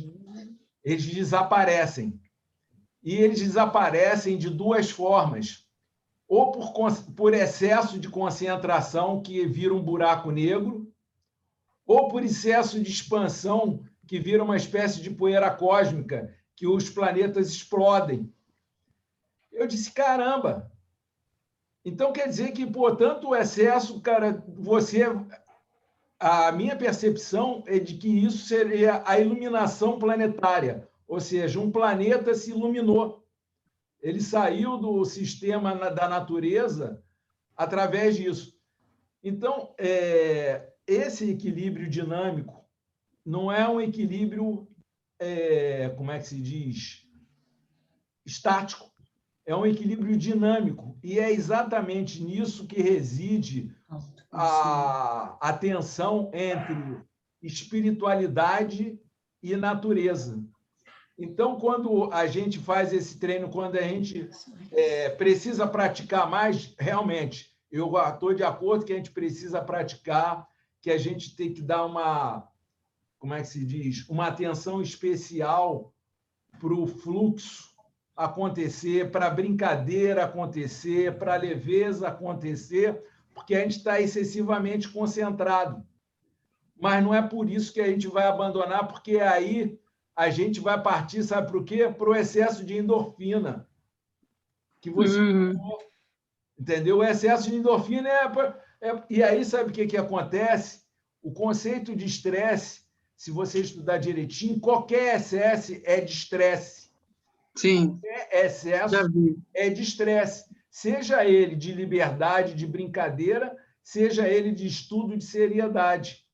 eles desaparecem. E eles desaparecem de duas formas. Ou por excesso de concentração, que vira um buraco negro, ou por excesso de expansão, que vira uma espécie de poeira cósmica, que os planetas explodem. Eu disse, caramba! Então, quer dizer que, portanto, o excesso, cara, a minha percepção é de que isso seria a iluminação planetária, ou seja, um planeta se iluminou. Ele saiu do sistema da natureza através disso. Então, esse equilíbrio dinâmico não é um equilíbrio, como é que se diz? Estático. É um equilíbrio dinâmico. E é exatamente nisso que reside a tensão entre espiritualidade e natureza. Então, quando a gente faz esse treino, quando a gente precisa praticar mais, realmente, eu estou de acordo que a gente precisa praticar, que a gente tem que dar uma, como é que se diz? Uma atenção especial para o fluxo acontecer, para a brincadeira acontecer, para a leveza acontecer, porque a gente está excessivamente concentrado. Mas não é por isso que a gente vai abandonar, porque aí a gente vai partir, sabe para o quê? Para o excesso de endorfina. Que você entendeu? O excesso de endorfina E aí, sabe o que acontece? O conceito de estresse, se você estudar direitinho, qualquer excesso é de estresse. Sim. Qualquer excesso é de estresse. Seja ele de liberdade, de brincadeira, seja ele de estudo, de seriedade.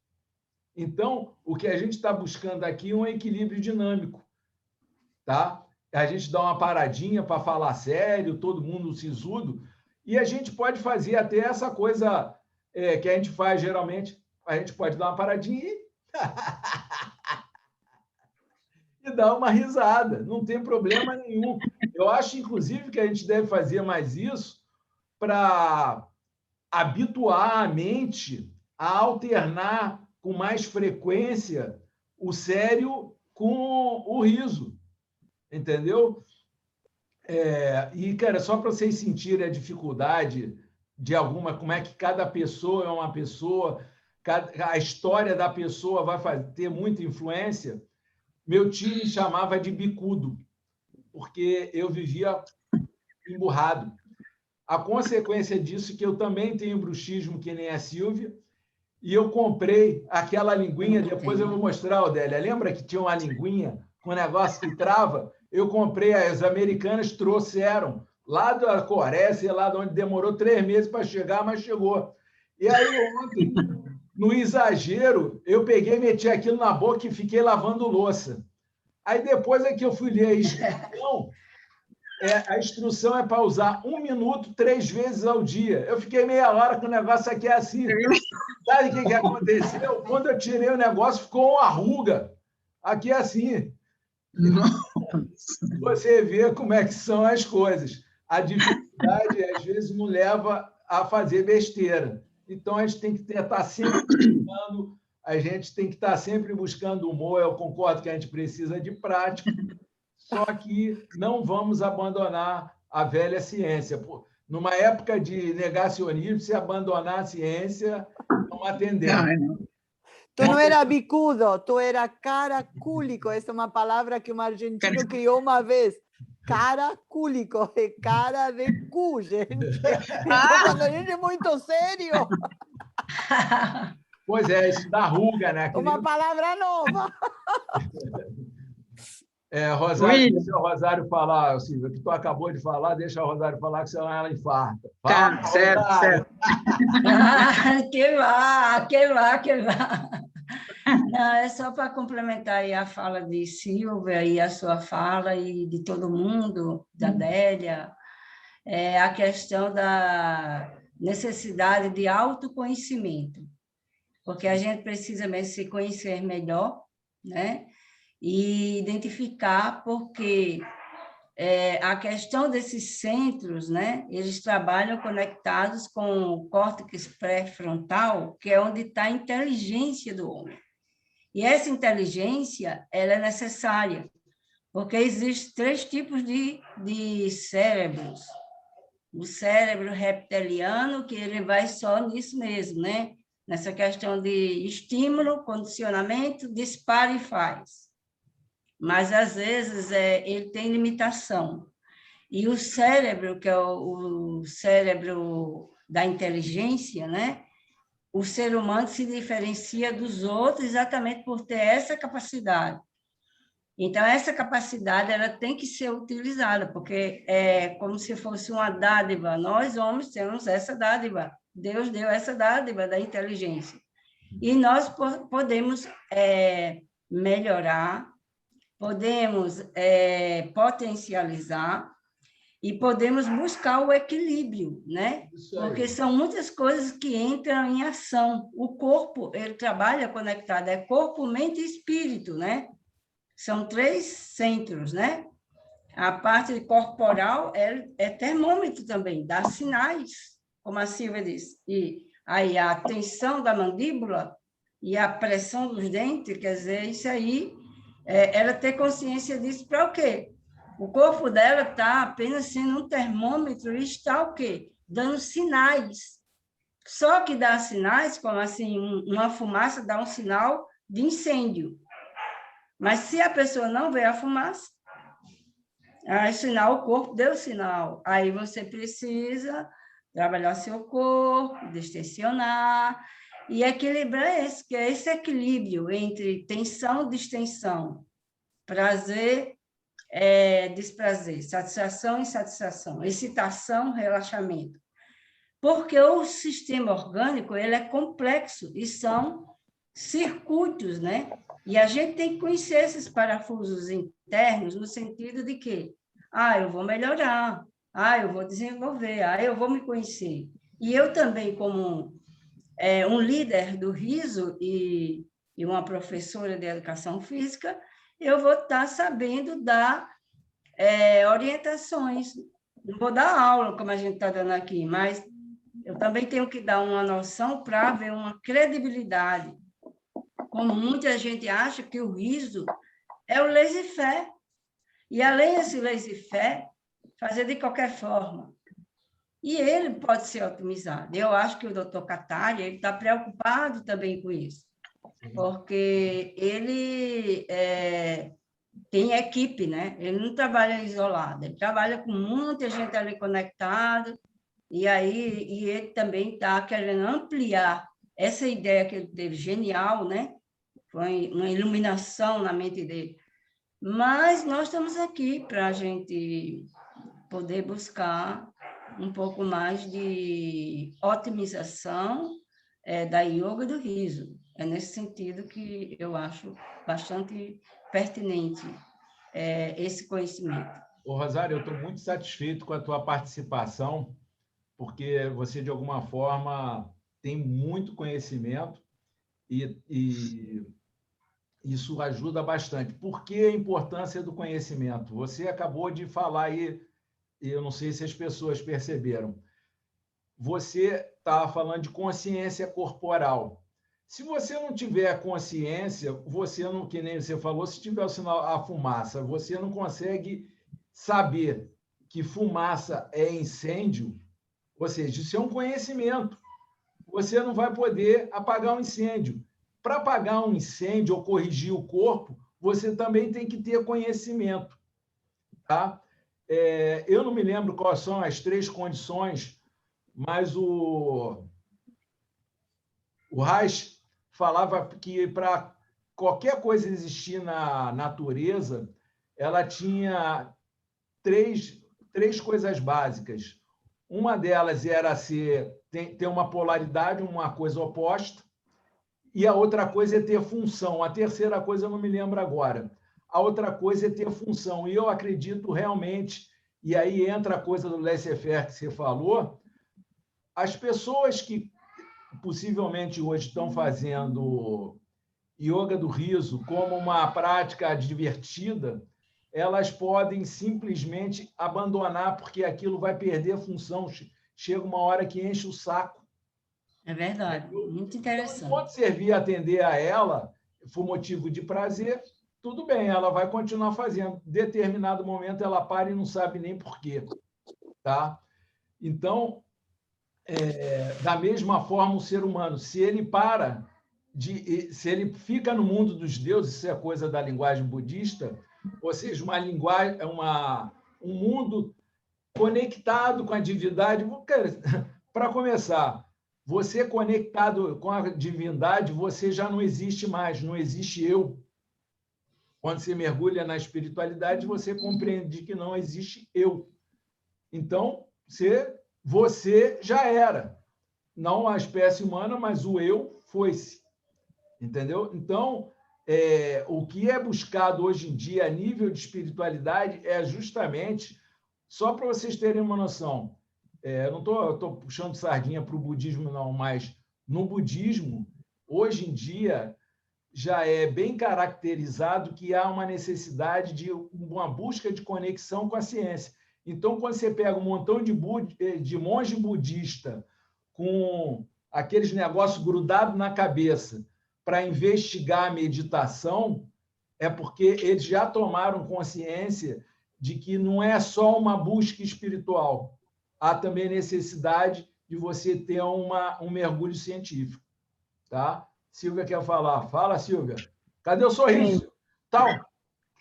Então, o que a gente está buscando aqui é um equilíbrio dinâmico. Tá? A gente dá uma paradinha para falar sério, todo mundo sisudo, e a gente pode fazer até essa coisa que a gente faz geralmente. A gente pode dar uma paradinha e dar uma risada. Não tem problema nenhum. Eu acho, inclusive, que a gente deve fazer mais isso para habituar a mente a alternar com mais frequência o sério com o riso. Entendeu? E, cara, só para vocês sentirem a dificuldade de como é que cada pessoa é uma pessoa, a história da pessoa vai ter muita influência. Meu tio me chamava de bicudo, porque eu vivia emburrado. A consequência disso é que eu também tenho bruxismo, que nem a Silvia, e eu comprei aquela linguinha, depois eu vou mostrar, Odélia. Lembra que tinha uma linguinha com um negócio que trava? Eu comprei, as americanas trouxeram lá da Coreia, sei lá de onde, demorou 3 meses para chegar, mas chegou. E aí, ontem, no exagero, eu peguei, meti aquilo na boca e fiquei lavando louça. Aí depois é que eu fui ler a instrução. A instrução é para usar 1 minuto 3 vezes ao dia. Eu fiquei meia hora com o negócio aqui assim. Sabe o que aconteceu? Quando eu tirei o negócio, ficou uma ruga. Aqui assim. Você vê como é que são as coisas. A dificuldade, às vezes, nos leva a fazer besteira. Então, a gente tem que estar sempre buscando, humor. Eu concordo que a gente precisa de prática, só que não vamos abandonar a velha ciência. Numa época de negacionismo, se abandonar a ciência, não atendemos. Tu não era bicudo, tu era caracúlico. Essa é uma palavra que um argentino criou uma vez. caracúlico, é cara de cu, gente. Então, quando a gente é muito sério, Pois é, isso dá ruga, né? uma palavra nova. Rosário, Oi. deixa o Rosário falar, Silvia, o que tu acabou de falar, deixa o Rosário falar, que senão ela infarta. Tá, Fala, certo, Rosário. certo. Que vá. Não, é só para complementar aí a fala de Silvia e a sua fala e de todo mundo, da Délia, a questão da necessidade de autoconhecimento, porque a gente precisa mesmo se conhecer melhor, né? E identificar, porque a questão desses centros, né? Eles trabalham conectados com o córtex pré-frontal, que é onde está a inteligência do homem. E essa inteligência, ela é necessária, porque existem 3 tipos de cérebros. O cérebro reptiliano, que ele vai só nisso mesmo, né? Nessa questão de estímulo, condicionamento, dispara e faz. Mas, às vezes, ele tem limitação. E o cérebro, que é o cérebro da inteligência, né? O ser humano se diferencia dos outros exatamente por ter essa capacidade. Então, essa capacidade ela tem que ser utilizada, porque é como se fosse uma dádiva. Nós, homens, temos essa dádiva. Deus deu essa dádiva da inteligência. E nós podemos melhorar, podemos potencializar e podemos buscar o equilíbrio, né? Porque são muitas coisas que entram em ação. O corpo, ele trabalha conectado, é corpo, mente e espírito, né? São 3 centros, né? A parte corporal é termômetro também, dá sinais, como a Silvia disse. E aí a tensão da mandíbula e a pressão dos dentes, quer dizer, isso aí, ela ter consciência disso para o quê? O corpo dela está apenas sendo um termômetro e está o quê? Dando sinais. Só que dá sinais, como assim, uma fumaça dá um sinal de incêndio. Mas se a pessoa não vê a fumaça, aí sinal, o corpo deu sinal. Aí você precisa trabalhar seu corpo, distensionar e equilibrar esse equilíbrio entre tensão e distensão, prazer, desprazer, satisfação e insatisfação, excitação, relaxamento. Porque o sistema orgânico ele é complexo e são circuitos, né? E a gente tem que conhecer esses parafusos internos no sentido de que, eu vou melhorar, eu vou desenvolver, eu vou me conhecer. E eu também, como um líder do riso e uma professora de educação física, eu vou estar sabendo dar orientações. Não vou dar aula, como a gente está dando aqui, mas eu também tenho que dar uma noção para haver uma credibilidade. Como muita gente acha que o riso é o laissez-faire. E, além desse laissez-faire, fazer de qualquer forma. E ele pode ser otimizado. Eu acho que o doutor Kataria está preocupado também com isso, porque ele tem equipe, né? Ele não trabalha isolado, ele trabalha com muita gente ali conectada, e ele também está querendo ampliar essa ideia que ele teve, genial, né? Foi uma iluminação na mente dele. Mas nós estamos aqui para a gente poder buscar um pouco mais de otimização da yoga do riso. É nesse sentido que eu acho bastante pertinente esse conhecimento. Rosário, eu estou muito satisfeito com a tua participação, porque você, de alguma forma, tem muito conhecimento e isso ajuda bastante. Por que a importância do conhecimento? Você acabou de falar aí, eu não sei se as pessoas perceberam, você estava falando de consciência corporal. Se você não tiver consciência, você não, que nem você falou, se tiver o sinal, a fumaça, você não consegue saber que fumaça é incêndio, ou seja, isso é um conhecimento. Você não vai poder apagar um incêndio. Para apagar um incêndio ou corrigir o corpo, você também tem que ter conhecimento. Tá? Eu não me lembro quais são as 3 condições, mas o Reich falava que para qualquer coisa existir na natureza, ela tinha três coisas básicas. Uma delas era ter uma polaridade, uma coisa oposta, e a outra coisa é ter função. A terceira coisa eu não me lembro agora. A outra coisa é ter função. E eu acredito realmente, e aí entra a coisa do laissez-faire que você falou, as pessoas que possivelmente hoje estão fazendo yoga do riso como uma prática divertida, elas podem simplesmente abandonar, porque aquilo vai perder a função. Chega uma hora que enche o saco. É verdade, muito interessante. Enquanto servir atender a ela, for motivo de prazer, tudo bem, ela vai continuar fazendo. Em determinado momento, ela para e não sabe nem por quê. Tá? Então, da mesma forma, o ser humano, se ele fica no mundo dos deuses, isso é coisa da linguagem budista, ou seja, um mundo conectado com a divindade. Para começar, você conectado com a divindade, você já não existe mais, não existe eu. Quando você mergulha na espiritualidade, você compreende que não existe eu. Então, você já era. Não a espécie humana, mas o eu foi-se. Entendeu? Então, o que é buscado hoje em dia a nível de espiritualidade é justamente, só para vocês terem uma noção, não estou puxando sardinha para o budismo, não, mas no budismo, hoje em dia, já é bem caracterizado que há uma necessidade de uma busca de conexão com a ciência. Então, quando você pega um montão de monge budista com aqueles negócios grudados na cabeça para investigar a meditação, é porque eles já tomaram consciência de que não é só uma busca espiritual, há também necessidade de você ter um mergulho científico. Tá? Silvia quer falar. Fala, Silvia. Cadê o sorriso? Tal.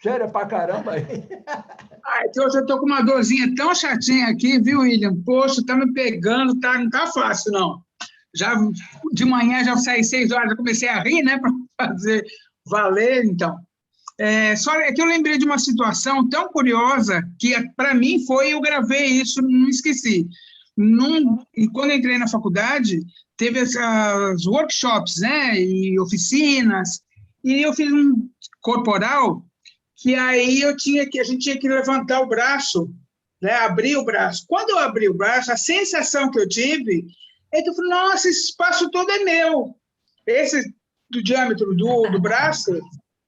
Sério pra caramba aí. Que hoje eu estou com uma dorzinha tão chatinha aqui, viu, William? Poxa, tá me pegando, não tá fácil, não. Já de manhã, já saí 6 horas, já comecei a rir, né, para fazer valer, então. Só é que eu lembrei de uma situação tão curiosa que, para mim, eu gravei isso, não esqueci. E quando eu entrei na faculdade, teve as workshops, né, e oficinas, e eu fiz um corporal que aí a gente tinha que levantar o braço, né, abrir o braço. Quando eu abri o braço, a sensação que eu tive é que eu falei, nossa, esse espaço todo é meu. Esse do diâmetro do braço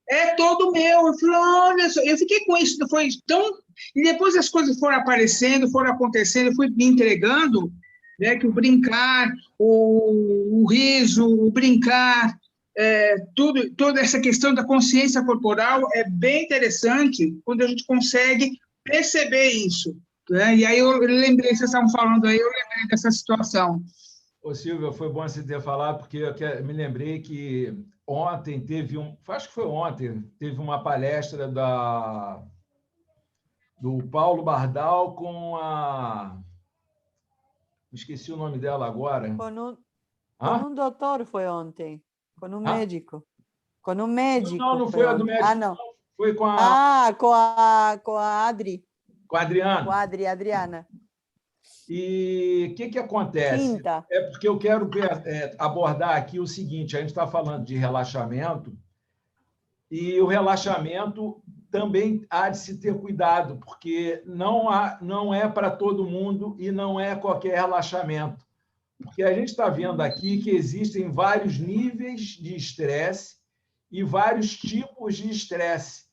é todo meu. Eu falei, olha só, eu fiquei com isso, foi tão... E depois as coisas foram aparecendo, foram acontecendo, eu fui me entregando, né, que o brincar, o riso, o brincar, toda essa questão da consciência corporal é bem interessante quando a gente consegue perceber isso. Né? E aí eu lembrei, vocês estavam falando aí, eu lembrei dessa situação. Ô, Silvia, foi bom você ter falado, porque eu me lembrei que ontem acho que foi ontem, teve uma palestra do Paulo Bardal com esqueci o nome dela agora. Com um doutor foi ontem, com um médico. Com um médico. Não foi a do médico. Não. Foi com a... com a Adri. Com a Adriana. Com a Adriana. E o que acontece? Quinta. É porque eu quero abordar aqui o seguinte, a gente está falando de relaxamento, e o relaxamento também há de se ter cuidado, porque não é para todo mundo e não é qualquer relaxamento. Porque a gente está vendo aqui que existem vários níveis de estresse e vários tipos de estresse.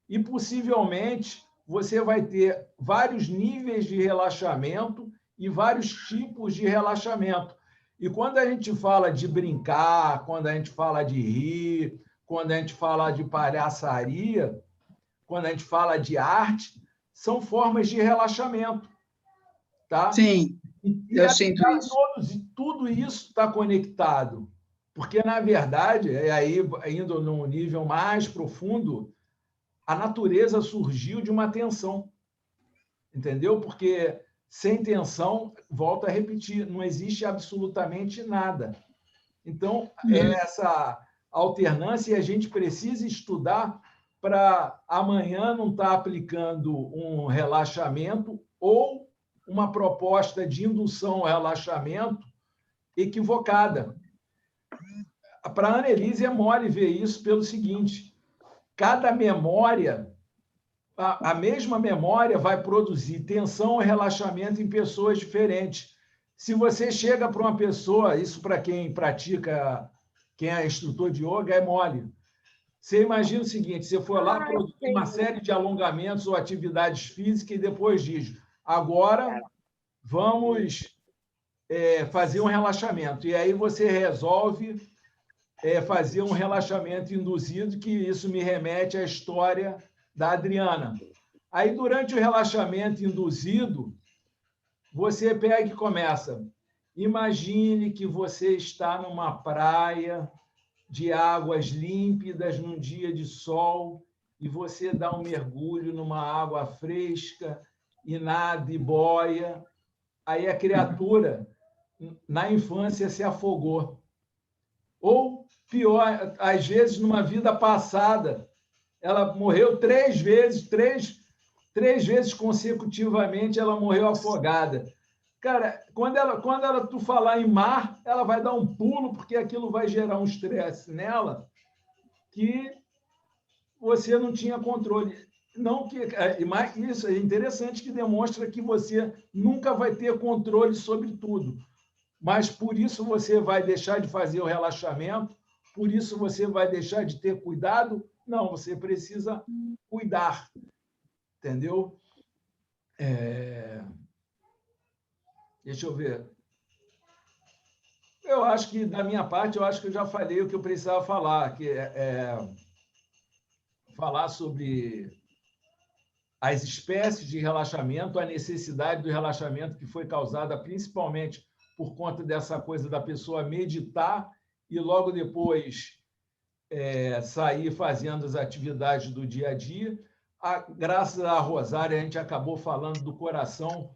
E, possivelmente, você vai ter vários níveis de relaxamento e vários tipos de relaxamento. E quando a gente fala de brincar, quando a gente fala de rir, quando a gente fala de palhaçaria, quando a gente fala de arte, são formas de relaxamento. Tá? Sim, eu sinto isso. Tudo isso está conectado. Porque, na verdade, aí, indo num nível mais profundo, a natureza surgiu de uma tensão. entendeu? Porque sem tensão, volto a repetir, não existe absolutamente nada. Então, é essa alternância e a gente precisa estudar para amanhã não estar aplicando um relaxamento ou uma proposta de indução ao relaxamento equivocada. Para a Annelise é mole ver isso pelo seguinte: cada memória, a mesma memória vai produzir tensão e relaxamento em pessoas diferentes. Se você chega para uma pessoa, isso para quem pratica, quem é instrutor de yoga, é mole. Você imagina o seguinte: você for lá produzir uma série de alongamentos ou atividades físicas e depois diz, agora vamos fazer um relaxamento. E aí você resolve fazer um relaxamento induzido, que isso me remete à história da Adriana. Aí, durante o relaxamento induzido, você pega e começa. Imagine que você está numa praia de águas límpidas, num dia de sol, e você dá um mergulho numa água fresca, e nada, e boia. Aí a criatura, na infância, se afogou. Ou, pior, às vezes, numa vida passada, ela morreu 3 vezes, três vezes consecutivamente, ela morreu afogada. Cara, quando tu falar em mar, ela vai dar um pulo, porque aquilo vai gerar um estresse nela que você não tinha controle. Não que, mas isso é interessante, que demonstra que você nunca vai ter controle sobre tudo. Mas por isso você vai deixar de fazer o relaxamento, por isso você vai deixar de ter cuidado? Não, você precisa cuidar, entendeu? Deixa eu ver. Eu acho que, da minha parte, eu acho que eu já falei o que eu precisava falar, que falar sobre as espécies de relaxamento, a necessidade do relaxamento que foi causada principalmente por conta dessa coisa da pessoa meditar e logo depois sair fazendo as atividades do dia a dia. Graças a Rosária, a gente acabou falando do coração,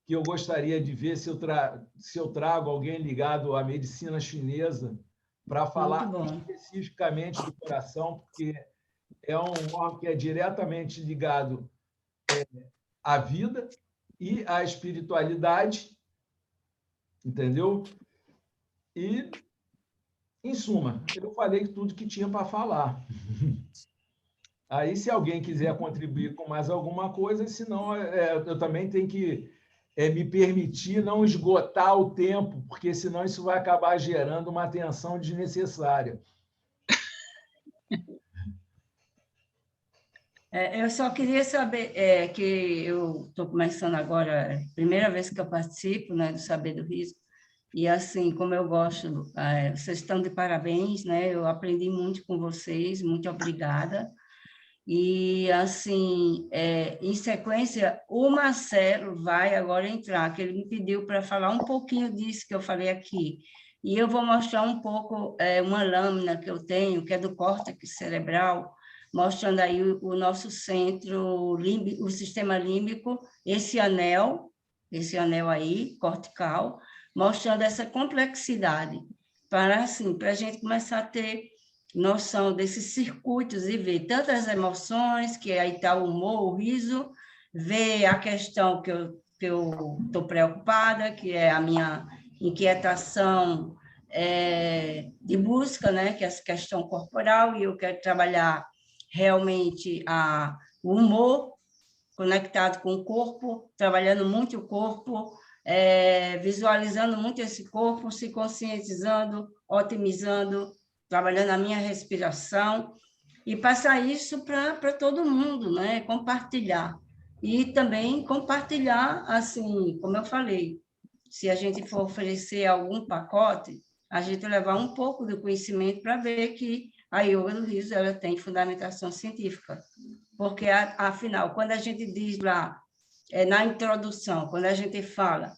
que eu gostaria de ver se eu trago alguém ligado à medicina chinesa para falar especificamente do coração, porque é um órgão que é diretamente ligado à vida e à espiritualidade, entendeu? E, em suma, eu falei tudo que tinha para falar. Aí, se alguém quiser contribuir com mais alguma coisa, senão eu também tenho que me permitir não esgotar o tempo, porque senão isso vai acabar gerando uma tensão desnecessária. Eu só queria saber, que eu estou começando agora, primeira vez que eu participo, né, do Saber do Riso, e assim, como eu gosto, vocês estão de parabéns, né? Eu aprendi muito com vocês, muito obrigada. E, assim, em sequência, o Marcelo vai agora entrar, que ele me pediu para falar um pouquinho disso que eu falei aqui. E eu vou mostrar um pouco uma lâmina que eu tenho, que é do córtex cerebral, mostrando aí o nosso centro límbico, o sistema límbico, esse anel aí, cortical, mostrando essa complexidade, para, assim, para a gente começar a ter noção desses circuitos e ver tantas emoções, que aí está o humor, o riso, ver a questão que eu estou preocupada, que é a minha inquietação de busca, né, que é essa questão corporal, e eu quero trabalhar realmente o humor conectado com o corpo, trabalhando muito o corpo, visualizando muito esse corpo, se conscientizando, otimizando, trabalhando a minha respiração, e passar isso para todo mundo, né? Compartilhar. E também compartilhar, assim, como eu falei, se a gente for oferecer algum pacote, a gente levar um pouco do conhecimento para ver que a yoga do riso ela tem fundamentação científica. Porque, afinal, quando a gente diz lá, na introdução, quando a gente fala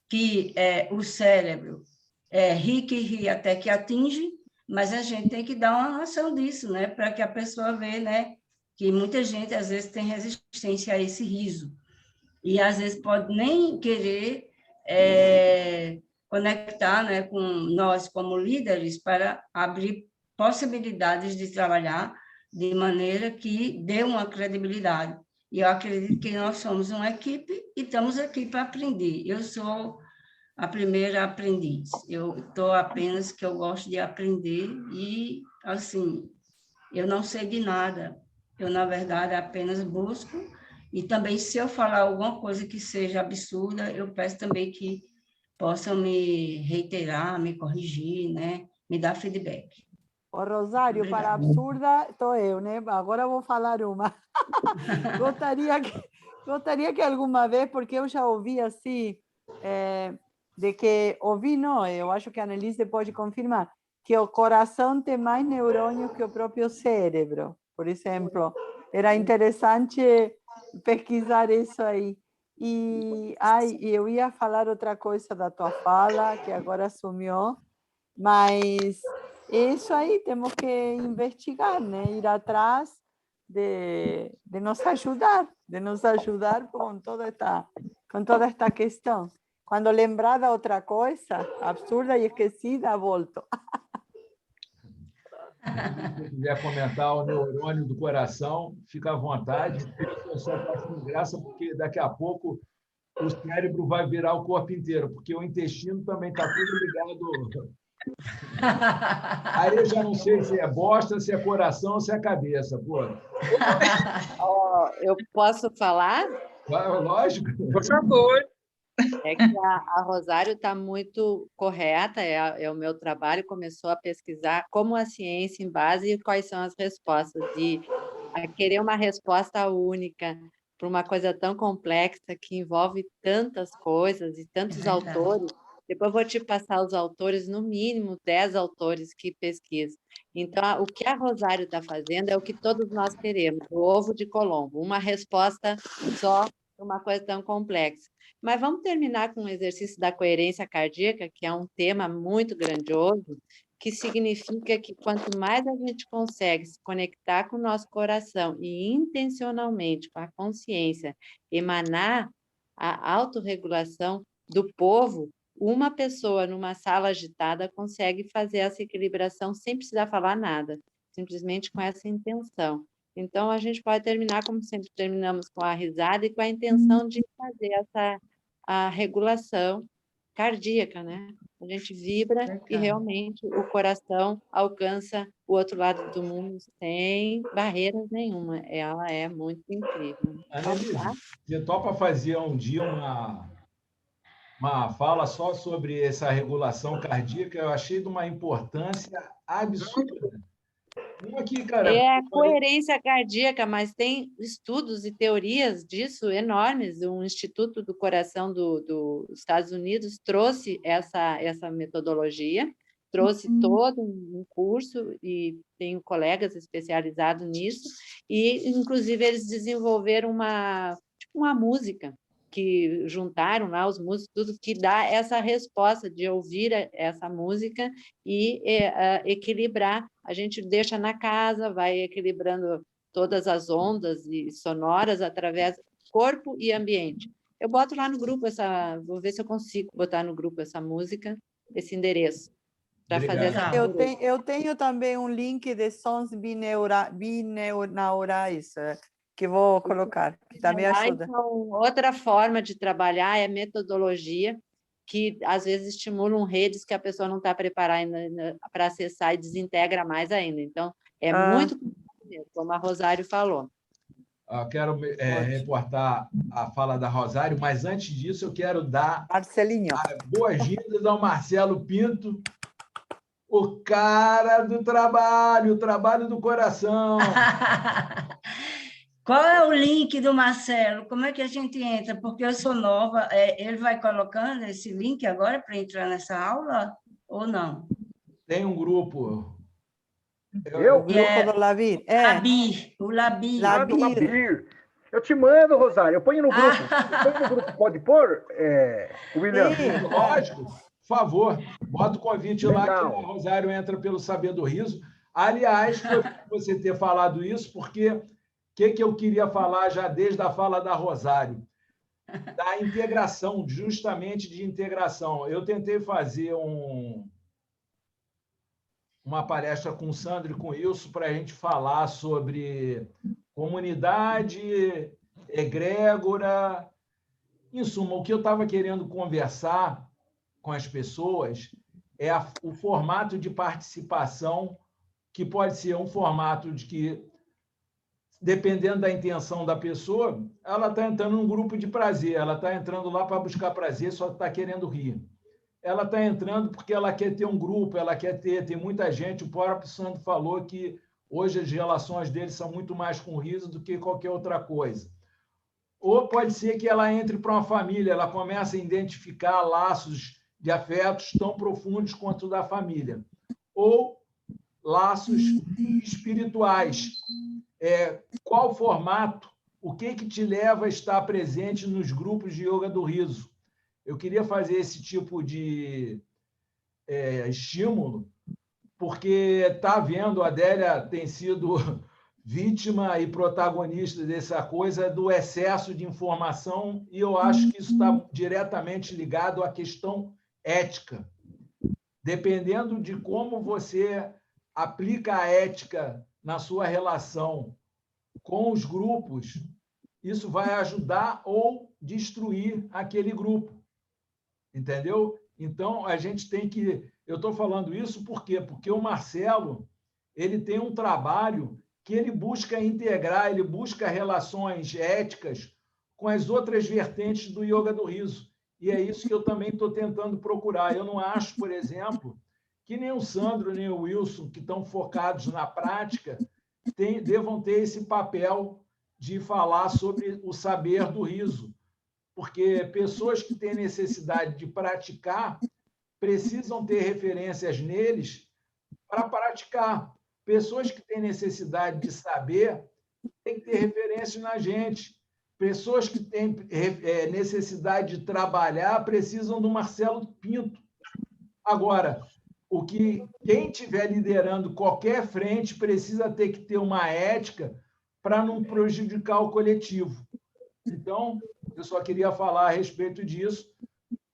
que o cérebro ri que ri até que atinge, mas a gente tem que dar uma noção disso, né? Para que a pessoa veja, né? Que muita gente, às vezes, tem resistência a esse riso. e às vezes pode nem querer conectar, né, com nós como líderes para abrir possibilidades de trabalhar de maneira que dê uma credibilidade. E eu acredito que nós somos uma equipe e estamos aqui para aprender. Eu sou a primeira aprendiz. Eu estou apenas que eu gosto de aprender e, assim, eu não sei de nada. Eu, na verdade, apenas busco. E também, se eu falar alguma coisa que seja absurda, eu peço também que possam me reiterar, me corrigir, né? Me dar feedback. Ô, Rosário, Obrigada. para absurda, estou eu, né? Agora vou falar uma. Gostaria que alguma vez, porque eu já ouvi assim, de que, ouvi não, eu acho que a Annelise pode confirmar, que o coração tem mais neurônios que o próprio cérebro, por exemplo. Era interessante pesquisar isso aí. E eu ia falar outra coisa da tua fala, que agora sumiu, mas isso aí temos que investigar, né? Ir atrás de nos ajudar com toda esta questão. Quando lembrar da outra coisa absurda e esquecida, volto. Se você quiser comentar o neurônio do coração, fica à vontade. Eu só faço com graça, porque daqui a pouco o cérebro vai virar o corpo inteiro, porque o intestino também está tudo ligado. Aí eu já não sei se é bosta, se é coração, se é cabeça. Pô. Eu posso falar? Lógico. Por favor. É que a Rosário está muito correta, é o meu trabalho, começou a pesquisar como a ciência em base e quais são as respostas, e a querer uma resposta única para uma coisa tão complexa que envolve tantas coisas e tantos autores. Depois vou te passar os autores, no mínimo 10 autores que pesquisam. Então, o que a Rosário está fazendo é o que todos nós queremos, o ovo de Colombo, uma resposta só para uma coisa tão complexa. Mas vamos terminar com o exercício da coerência cardíaca, que é um tema muito grandioso, que significa que quanto mais a gente consegue se conectar com o nosso coração e intencionalmente com a consciência emanar a autorregulação do povo, uma pessoa numa sala agitada consegue fazer essa equilibração sem precisar falar nada, simplesmente com essa intenção. Então, a gente pode terminar, como sempre terminamos, com a risada e com a intenção de fazer a regulação cardíaca, né? A gente vibra e realmente o coração alcança o outro lado do mundo sem barreiras nenhuma. Ela é muito incrível. Annelise, você topa fazer um dia uma fala só sobre essa regulação cardíaca? Eu achei de uma importância absurda. Aqui, cara, é coerência cardíaca, mas tem estudos e teorias disso enormes. O Instituto do Coração dos Estados Unidos trouxe essa metodologia, trouxe todo um curso e tenho colegas especializados nisso, e, inclusive, eles desenvolveram uma música que juntaram lá os músicos, tudo que dá essa resposta de ouvir essa música e equilibrar. A gente deixa na casa, vai equilibrando todas as ondas e sonoras através do corpo e ambiente. Eu boto lá no grupo vou ver se eu consigo botar no grupo essa música, esse endereço, para fazer essa. Eu tenho também um link de sons bineurais, que vou colocar, que também ajuda. Então, outra forma de trabalhar é metodologia, que às vezes estimulam redes que a pessoa não está preparada para acessar e desintegra mais ainda. Então, muito como a Rosário falou. Eu quero reportar a fala da Rosário, mas antes disso eu quero dar Marcelinho. Boas-vindas ao Marcelo Pinto, o cara do trabalho, o trabalho do coração. Qual é o link do Marcelo? Como é que a gente entra? Porque eu sou nova. Ele vai colocando esse link agora para entrar nessa aula ou não? Tem um grupo. O grupo do Labir. O Labir. Labir. Eu te mando, Rosário. Eu ponho no grupo. Pode pôr, William? Sim, lógico. Por favor, bota o convite lá que a Rosário entra pelo Saber do Riso. Aliás, foi você ter falado isso, porque o que eu queria falar já desde a fala da Rosário? da integração, justamente de integração. Eu tentei fazer uma palestra com o Sandro e com o Wilson para a gente falar sobre comunidade, egrégora. Em suma, o que eu estava querendo conversar com as pessoas é o formato de participação, que pode ser um formato de que, dependendo da intenção da pessoa, ela está entrando num grupo de prazer, ela está entrando lá para buscar prazer, só está querendo rir. Ela está entrando porque ela quer ter um grupo, ela quer ter... Tem muita gente, o próprio Sandro falou que hoje as relações dele são muito mais com riso do que qualquer outra coisa. Ou pode ser que ela entre para uma família, ela começa a identificar laços de afetos tão profundos quanto o da família. Ou laços espirituais. Qual formato? O que te leva a estar presente nos grupos de yoga do riso? Eu queria fazer esse tipo de estímulo, porque está vendo, a Adélia tem sido vítima e protagonista dessa coisa do excesso de informação, e eu acho que isso está diretamente ligado à questão ética. Dependendo de como você aplica a ética na sua relação com os grupos, isso vai ajudar ou destruir aquele grupo. Entendeu? Então, a gente tem que... Eu estou falando isso por quê? Porque o Marcelo ele tem um trabalho que ele busca integrar, ele busca relações éticas com as outras vertentes do yoga do riso. E é isso que eu também estou tentando procurar. Eu não acho, por exemplo, que nem o Sandro, nem o Wilson, que estão focados na prática, devam ter esse papel de falar sobre o saber do riso. Porque pessoas que têm necessidade de praticar precisam ter referências neles para praticar. Pessoas que têm necessidade de saber têm que ter referência na gente. Pessoas que têm necessidade de trabalhar precisam do Marcelo Pinto. Agora, quem estiver liderando qualquer frente precisa ter que ter uma ética para não prejudicar o coletivo. Então, eu só queria falar a respeito disso.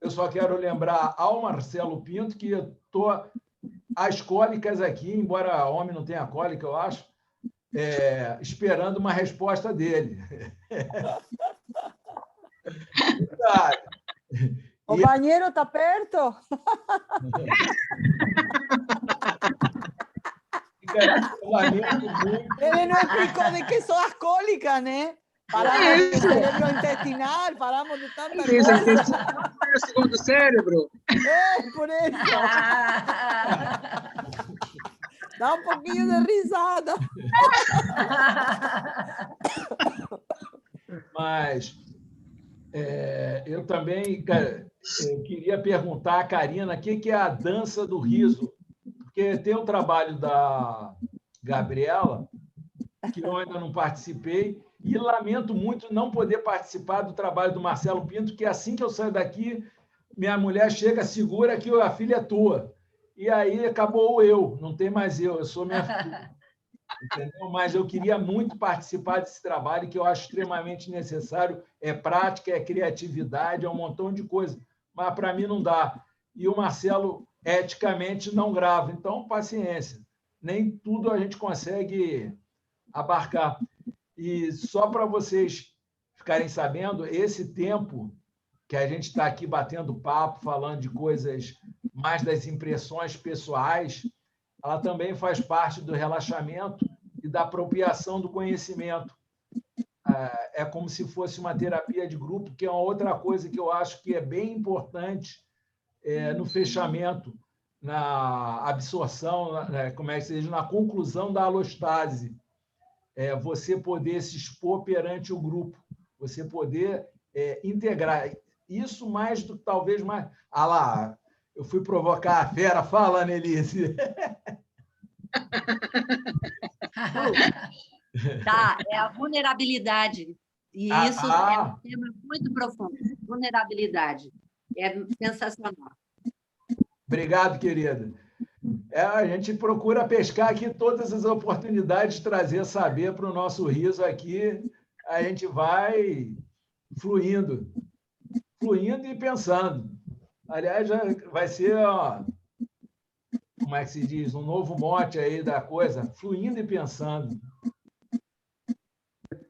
Eu só quero lembrar ao Marcelo Pinto que eu estou... As cólicas aqui, embora homem não tenha cólica, eu acho, esperando uma resposta dele. O banheiro está perto? Ele não explicou de que são as cólicas, né? Paramos do cérebro intestinal, paramos de tanta coisa. É o segundo cérebro. Por isso. Dá um pouquinho de risada. Mas eu também queria perguntar à Karina o que é a dança do riso, porque tem o trabalho da Gabriela, que eu ainda não participei, e lamento muito não poder participar do trabalho do Marcelo Pinto, que assim que eu saio daqui, minha mulher chega, segura que a filha é tua. E aí acabou eu, não tem mais eu sou minha filha. Entendeu? Mas eu queria muito participar desse trabalho, que eu acho extremamente necessário. É prática, é criatividade, é um montão de coisa. Mas para mim não dá. E o Marcelo, eticamente, não grava. Então, paciência. Nem tudo a gente consegue abarcar. E só para vocês ficarem sabendo, esse tempo que a gente está aqui batendo papo, falando de coisas mais das impressões pessoais, ela também faz parte do relaxamento e da apropriação do conhecimento. É como se fosse uma terapia de grupo, que é uma outra coisa que eu acho que é bem importante no fechamento, na absorção, como é que se diz, na conclusão da alostase. Você poder se expor perante o grupo, você poder integrar. Isso mais do que talvez mais... Ah lá, eu fui provocar a fera. Fala, Nelise. Tá, é a vulnerabilidade. E isso é um tema muito profundo. Vulnerabilidade. É sensacional. Obrigado, querida. A gente procura pescar aqui todas as oportunidades de trazer saber para o nosso riso aqui. A gente vai fluindo e pensando. Aliás, já vai ser, ó, como é que se diz, um novo mote aí da coisa, fluindo e pensando.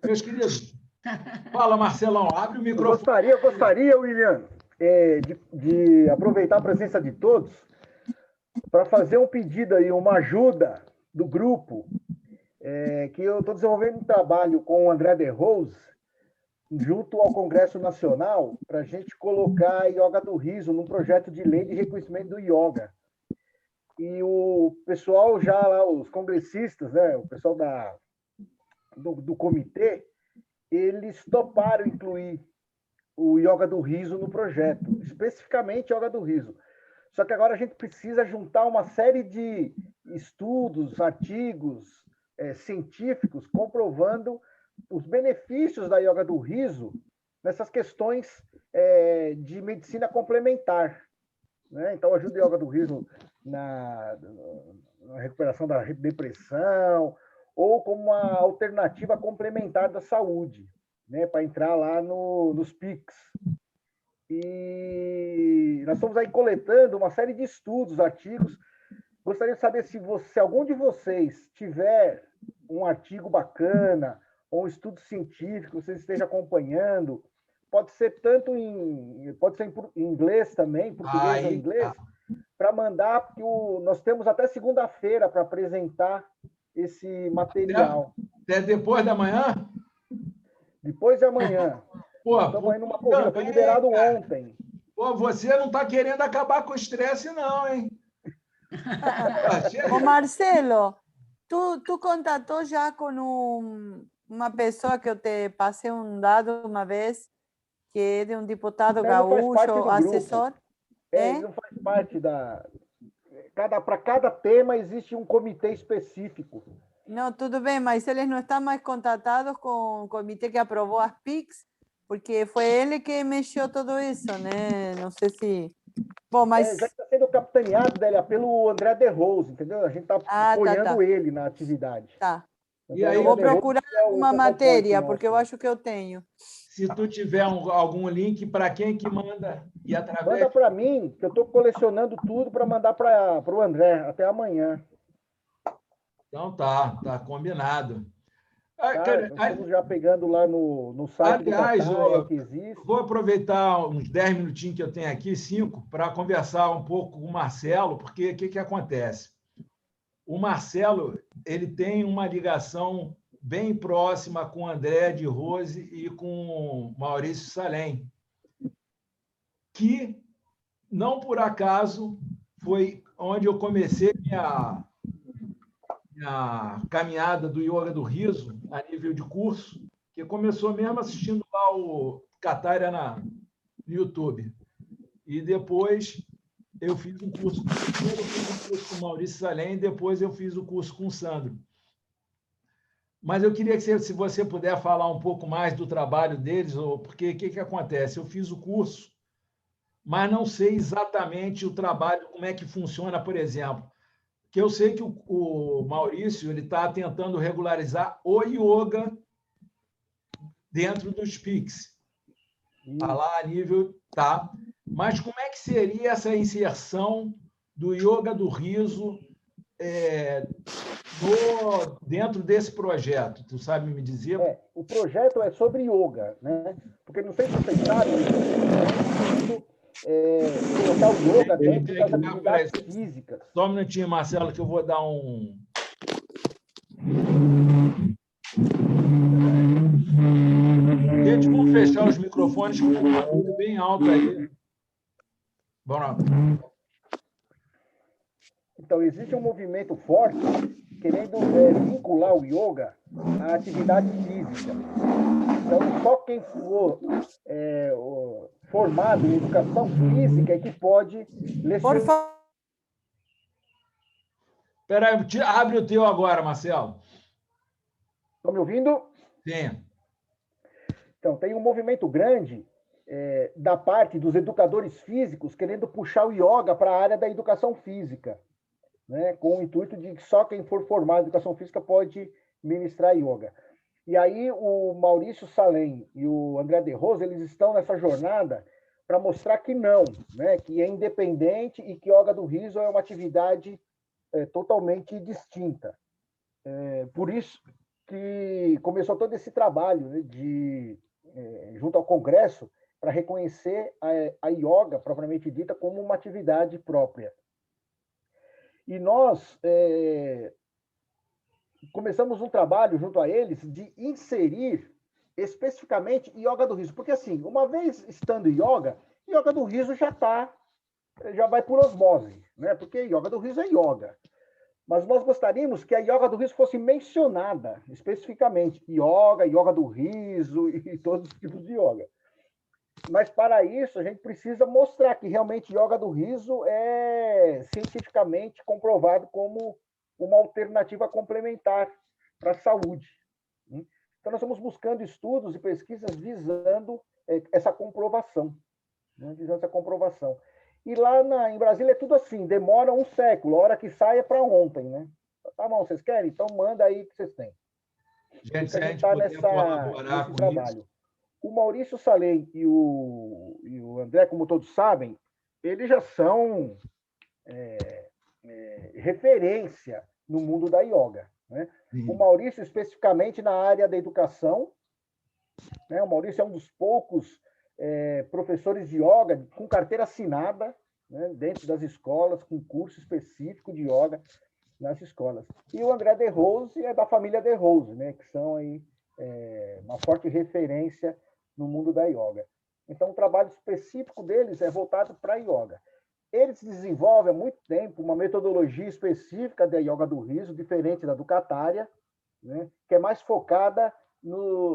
Meus queridos, fala, Marcelão, abre o microfone. Eu gostaria, William, de aproveitar a presença de todos para fazer um pedido aí, uma ajuda do grupo, que eu estou desenvolvendo um trabalho com o André de Rose, junto ao Congresso Nacional, para a gente colocar a Yoga do Riso num projeto de lei de reconhecimento do yoga. E o pessoal já lá, os congressistas, né, o pessoal do comitê, eles toparam incluir o Yoga do Riso no projeto, especificamente Yoga do Riso. Só que agora a gente precisa juntar uma série de estudos, artigos científicos comprovando os benefícios da Yoga do Riso nessas questões de medicina complementar. Né? Então, ajuda a Yoga do Riso na recuperação da depressão, ou como uma alternativa complementar da saúde, né? Para entrar lá nos PICs. E nós estamos aí coletando uma série de estudos, artigos. Gostaria de saber se algum de vocês tiver um artigo bacana, ou um estudo científico, você esteja acompanhando. Pode ser tanto em inglês também, português ou inglês, para mandar, porque nós temos até segunda-feira para apresentar esse material. Até depois da manhã? Depois de amanhã. Pô, estamos aí numa corrida, foi liberado ontem. Pô, você não está querendo acabar com o estresse, não, hein? Ô, Marcelo, tu contatou já com uma pessoa que eu te passei um dado uma vez, que é de um deputado gaúcho, assessor? Ele não faz parte da... Para cada tema existe um comitê específico. Não, tudo bem, mas eles não estão mais contatados com o comitê que aprovou as PICs, porque foi ele que mexeu tudo isso, né? Não sei se... Bom, mas... já está sendo capitaneado pelo André de Rose, entendeu? A gente está apoiando ele na atividade. Tá. Então, e aí eu vou procurar uma matéria, porque eu acho que eu tenho. Se tu tiver algum link, para quem que manda? E através... Manda para mim, que eu estou colecionando tudo para mandar para o André, até amanhã. Então tá combinado. Estamos já pegando lá no site do Catarina, que existe. Vou aproveitar uns 10 minutinhos que eu tenho aqui, 5, para conversar um pouco com o Marcelo, porque o que acontece? O Marcelo ele tem uma ligação bem próxima com o André de Rose e com o Maurício Salem, que, não por acaso, foi onde eu comecei minha caminhada do Yoga do Riso, a nível de curso, que começou mesmo assistindo lá o Catarina no YouTube. E depois eu fiz um curso com o Maurício Salem, e depois eu fiz o curso com o Sandro. Mas eu queria que, se você puder falar um pouco mais do trabalho deles, porque o que acontece? Eu fiz o curso, mas não sei exatamente o trabalho, como é que funciona, por exemplo. Que eu sei que o Maurício está tentando regularizar o yoga dentro dos PICs. Está lá a nível... Tá. Mas como é que seria essa inserção do Yoga do Riso dentro desse projeto? Tu sabe me dizer? O projeto é sobre yoga, né? Porque não sei se vocês sabem, colocar o yoga dentro das atividades físicas. Só um minutinho, Marcelo, que eu vou dar um... Gente, vamos fechar os microfones, que está tudo bem alto aí. Bora. Então, existe um movimento forte querendo vincular o yoga à atividade física. Então, só quem for formado em educação física é que pode lecionar. Espera aí, abre o teu agora, Marcelo. Estão me ouvindo? Sim. Então, tem um movimento grande da parte dos educadores físicos querendo puxar o yoga para a área da educação física, né? Com o intuito de que só quem for formado em educação física pode ministrar yoga. E aí o Maurício Salem e o André de Rose, eles estão nessa jornada para mostrar que não, né? Que é independente e que yoga do riso é uma atividade totalmente distinta. Por isso que começou todo esse trabalho, né, junto ao Congresso, para reconhecer a yoga, propriamente dita, como uma atividade própria. E nós começamos um trabalho junto a eles de inserir especificamente yoga do riso, porque assim, uma vez estando yoga do riso já vai por osmose, né? Porque yoga do riso é yoga. Mas nós gostaríamos que a yoga do riso fosse mencionada especificamente, yoga do riso e todos os tipos de yoga. Mas para isso a gente precisa mostrar que realmente yoga do riso é cientificamente comprovado como uma alternativa complementar para a saúde. Então, nós estamos buscando estudos e pesquisas visando essa comprovação. Né? Visando essa comprovação. E lá em Brasília é tudo assim, demora um século, a hora que sai é para ontem. Né? Tá bom, vocês querem? Então, manda aí que vocês têm. Gente, se a gente está nesse trabalho. Isso. O Maurício Salem e o André, como todos sabem, eles já são referência no mundo da yoga. Né? O Maurício, especificamente na área da educação, né? O Maurício é um dos poucos professores de yoga com carteira assinada, né? Dentro das escolas, com curso específico de yoga nas escolas. E o André de Rose é da família de Rose, né? Que são aí, uma forte referência no mundo da yoga. Então, o trabalho específico deles é voltado para a yoga. Eles desenvolvem há muito tempo uma metodologia específica da yoga do riso, diferente da do Kataria, né, que é mais focada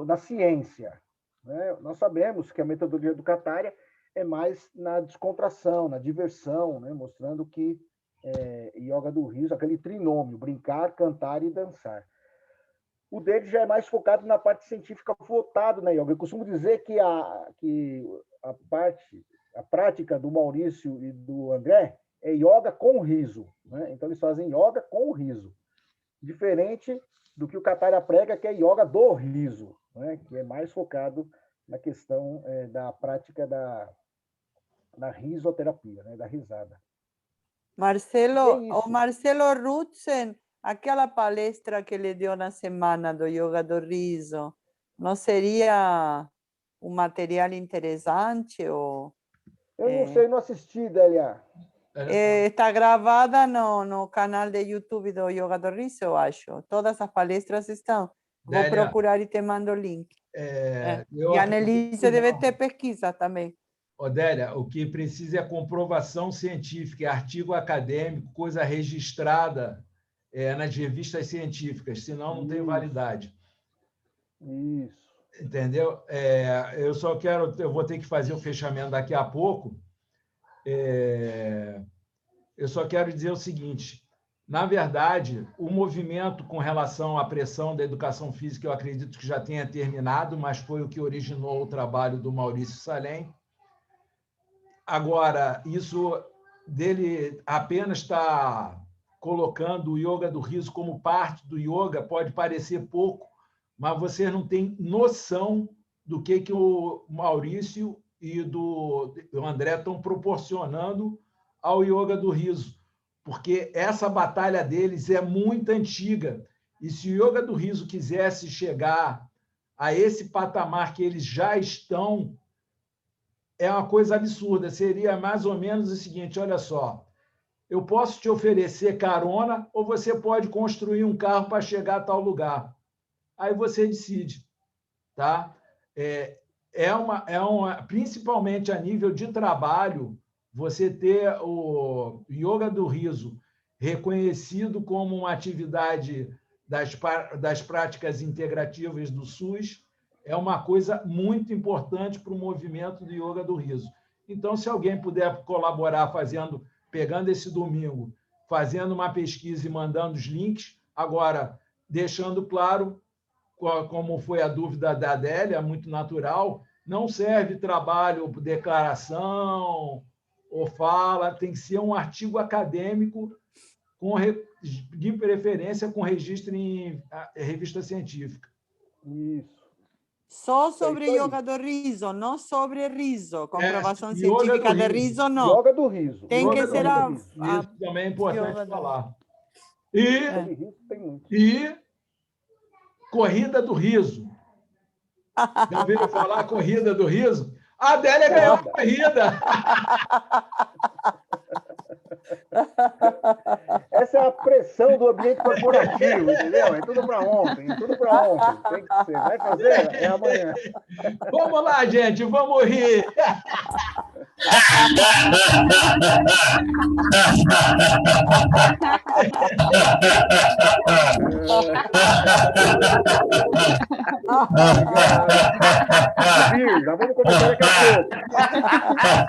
na ciência. Né? Nós sabemos que a metodologia do Kataria é mais na descontração, na diversão, né, mostrando que yoga do riso, aquele trinômio, brincar, cantar e dançar. O dele já é mais focado na parte científica, voltado na yoga. Eu costumo dizer que a prática do Maurício e do André é yoga com riso. Né? Então, eles fazem yoga com riso. Diferente do que o Kataria prega, que é yoga do riso, né? Que é mais focado na questão da prática da risoterapia, né? Da risada. Marcelo, o Marcelo Rutzen, aquela palestra que ele deu na semana do yoga do riso, não seria um material interessante? Ou... Eu não sei, não assisti, Délia. Está gravada no canal de YouTube do Yoga do Riso, eu acho. Todas as palestras estão. Délia, vou procurar e te mando o link. E a Annelise deve ter pesquisa também. Délia, o que precisa é comprovação científica, artigo acadêmico, coisa registrada nas revistas científicas, senão não tem validade. Isso. Entendeu? Eu vou ter que fazer o fechamento daqui a pouco. Eu só quero dizer o seguinte: na verdade, o movimento com relação à pressão da educação física, eu acredito que já tenha terminado, mas foi o que originou o trabalho do Maurício Salem. Agora, isso dele apenas está colocando o yoga do riso como parte do yoga pode parecer pouco, mas você não tem noção do que o Maurício e do André estão proporcionando ao yoga do riso, porque essa batalha deles é muito antiga. E se o yoga do riso quisesse chegar a esse patamar que eles já estão, é uma coisa absurda. Seria mais ou menos o seguinte: olha só, eu posso te oferecer carona ou você pode construir um carro para chegar a tal lugar. Aí você decide, tá? Principalmente a nível de trabalho, você ter o yoga do riso reconhecido como uma atividade das práticas integrativas do SUS é uma coisa muito importante para o movimento do yoga do riso. Então, se alguém puder colaborar pegando esse domingo, fazendo uma pesquisa e mandando os links, agora, deixando claro, como foi a dúvida da Adélia, muito natural, não serve trabalho, declaração ou fala, tem que ser um artigo acadêmico de preferência com registro em revista científica. Isso. Só sobre isso aí. yoga do riso, não sobre riso. Comprovação yoga científica do de riso. riso, não. Yoga do riso. Tem Yoga que do ser riso. a Isso também é importante yoga do- falar. E, Sobre riso tem muito. e corrida do riso. Já ouviram falar corrida do riso? A Adélia ganhou a corrida. Essa é a pressão do ambiente corporativo, entendeu? É tudo para ontem, é tudo para ontem. Tem que ser. Vai fazer? É amanhã. Vamos lá, gente, vamos rir. Vir, já vamos começar daqui a pouco.